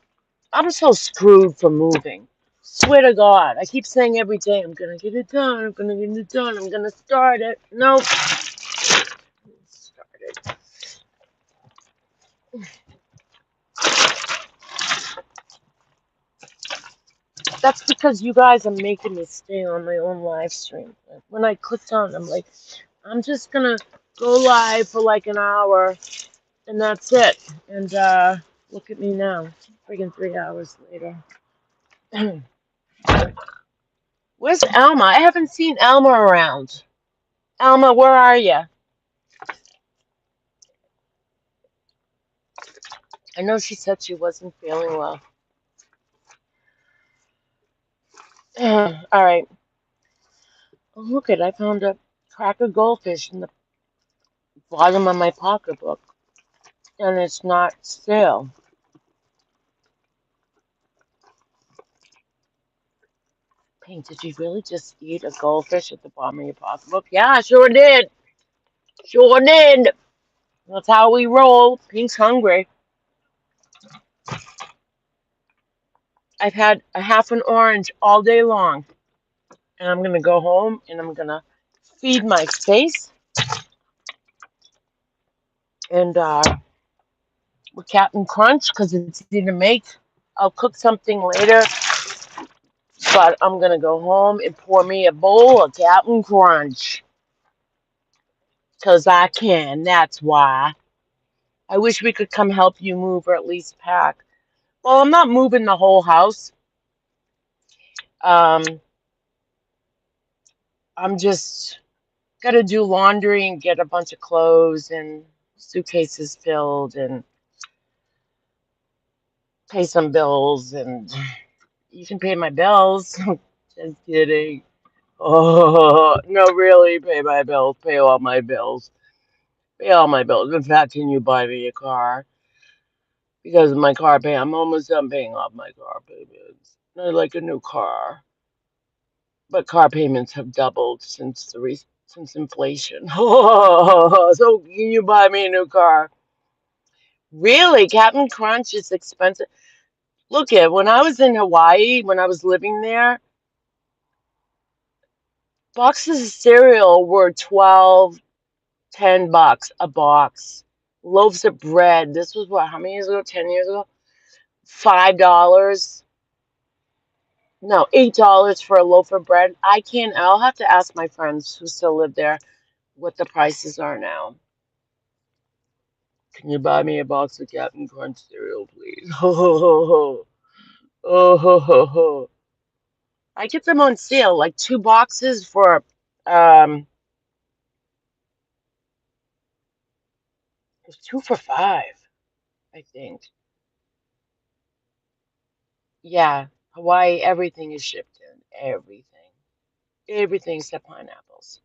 [SPEAKER 1] I'm so screwed for moving. Swear to God. I keep saying every day, I'm gonna get it done, I'm gonna get it done, I'm gonna start it. Nope. Started. That's because you guys are making me stay on my own live stream. When I clicked on, I'm like, I'm just gonna go live for like an hour, and that's it. And look at me now, friggin' 3 hours later. Where's Alma? I haven't seen Alma around. Alma, where are you? I know she said she wasn't feeling well. All right. Oh, look it, I found a crack of goldfish in the bottom of my pocketbook, and it's not stale. Pink, did you really just eat a goldfish at the bottom of your pocketbook? Yeah, I sure did. Sure did. That's how we roll. Pink's hungry. I've had a half an orange all day long, and I'm gonna go home and I'm gonna feed my face and with Captain Crunch because it's easy to make. I'll cook something later, but I'm gonna go home and pour me a bowl of Captain Crunch because I can. That's why. I wish we could come help you move or at least pack. Well, I'm not moving the whole house. Um, I'm just gotta do laundry and get a bunch of clothes and suitcases filled and pay some bills and you can pay my bills. Just kidding. Oh no, really, pay my bills, pay all my bills, pay all my bills. In fact, can you buy me a car? Because of my car pay, I'm almost done paying off my car payments. I like a new car, but car payments have doubled since inflation. So can you buy me a new car? Really, Captain Crunch is expensive. Look at when I was in Hawaii, when I was living there, boxes of cereal were 12, $10 a box. Loaves of bread. This was what, how many years ago? 10 years ago? $5. No, $8 for a loaf of bread. I'll have to ask my friends who still live there what the prices are now. Can you buy me a box of Captain Crunch cereal, please? Ho ho ho ho. Oh ho ho ho. I get them on sale, like 2 boxes for it's 2 for $5, I think. Yeah, Hawaii, everything is shipped in. Everything. Everything except pineapples.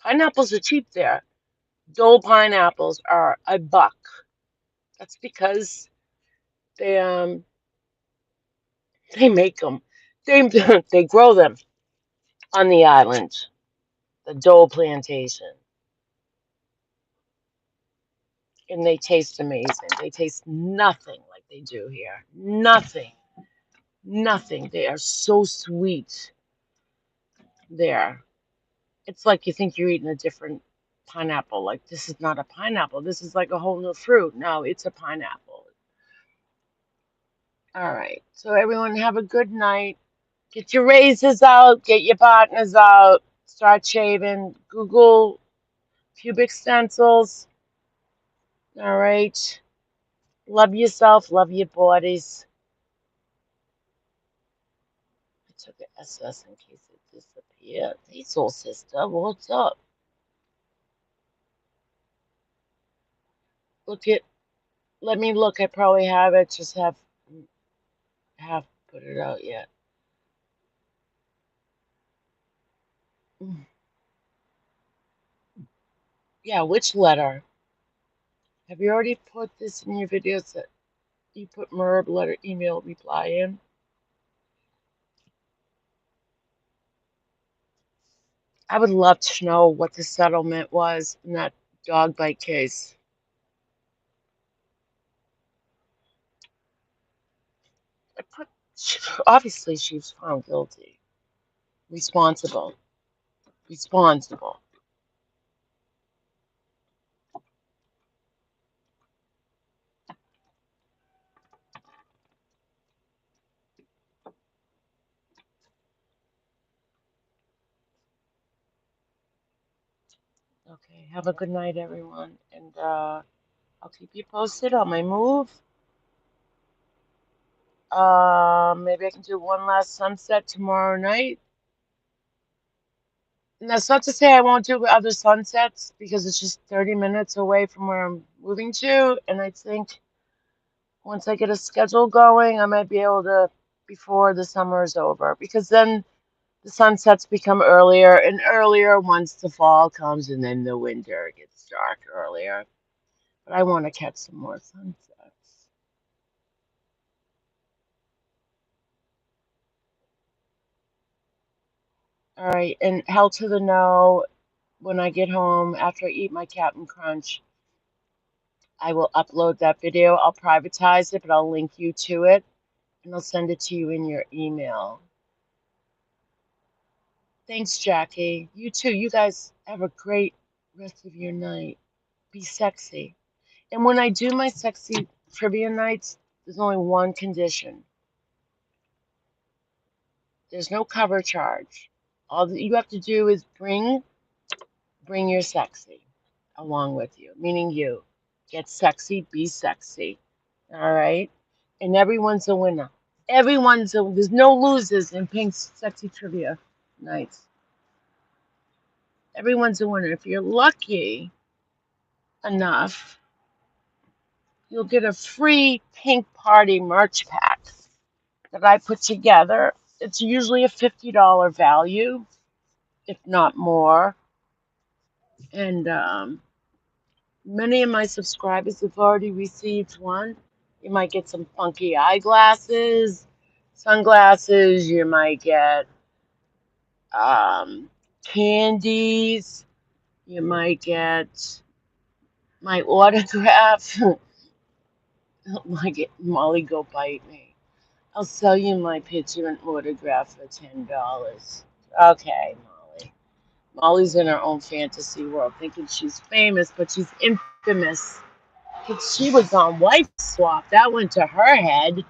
[SPEAKER 1] Pineapples are cheap there. Dole pineapples are $1. That's because they they make them. They they grow them on the island, the Dole plantation, and they taste amazing. They taste nothing like they do here. Nothing. Nothing. They are so sweet there. It's like you think you're eating a different pineapple. Like this is not a pineapple. This is like a whole new fruit. No, it's a pineapple. All right. So everyone have a good night. Get your razors out. Get your partners out. Start shaving. Google pubic stencils. All right. Love yourself. Love your bodies. I took an SS in case it disappeared. Hey, soul sister. What's up? Look at. Let me look. I probably have it. Just have put it out yet. Yeah, which letter? Have you already put this in your videos that you put Merb letter email reply in? I would love to know what the settlement was in that dog bite case. Obviously, she was found guilty. Responsible. Responsible. Okay, have a good night, everyone. And I'll keep you posted on my move. Maybe I can do one last sunset tomorrow night. And that's not to say I won't do other sunsets because it's just 30 minutes away from where I'm moving to. And I think once I get a schedule going, I might be able to before the summer is over because then the sunsets become earlier and earlier once the fall comes and then the winter gets dark earlier. But I want to catch some more sunsets. All right, and hell to the no, when I get home after I eat my Captain Crunch, I will upload that video. I'll privatize it, but I'll link you to it and I'll send it to you in your email. Thanks, Jackie. You too. You guys have a great rest of your night. Be sexy. And when I do my sexy trivia nights, there's only one condition. There's no cover charge. All that you have to do is bring your sexy along with you, meaning you. Get sexy, be sexy. All right? And everyone's a winner. There's no losers in Pink's sexy trivia nights. Everyone's a winner. If you're lucky enough, you'll get a free Pink Party merch pack that I put together. It's usually a $50 value, if not more. And many of my subscribers have already received one. You might get some funky eyeglasses, sunglasses. You might get candies. You might get my autograph. Molly, go bite me. I'll sell you my picture and autograph for $10. Okay, Molly. Molly's in her own fantasy world, thinking she's famous, but she's infamous. Because she was on Wife Swap. That went to her head.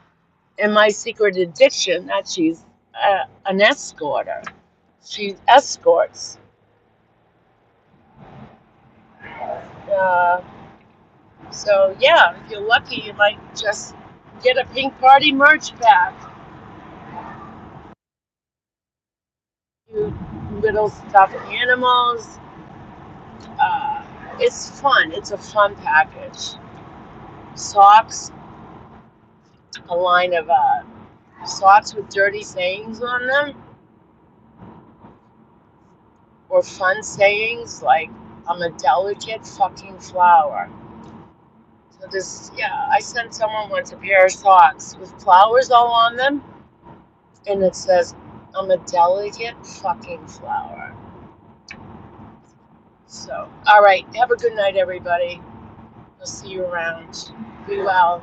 [SPEAKER 1] And my secret addiction, that she's an escorter. She escorts. Uh, so, yeah, if you're lucky, you might just get a Pink Party merch pack. You little stuffed animals. It's fun. It's a fun package. Socks, a line of socks with dirty sayings on them, or fun sayings like, I'm a delicate fucking flower. So this, yeah, I sent someone once a pair of socks with flowers all on them, and it says, I'm a delicate fucking flower. So, all right, have a good night, everybody. I'll see you around. Be well.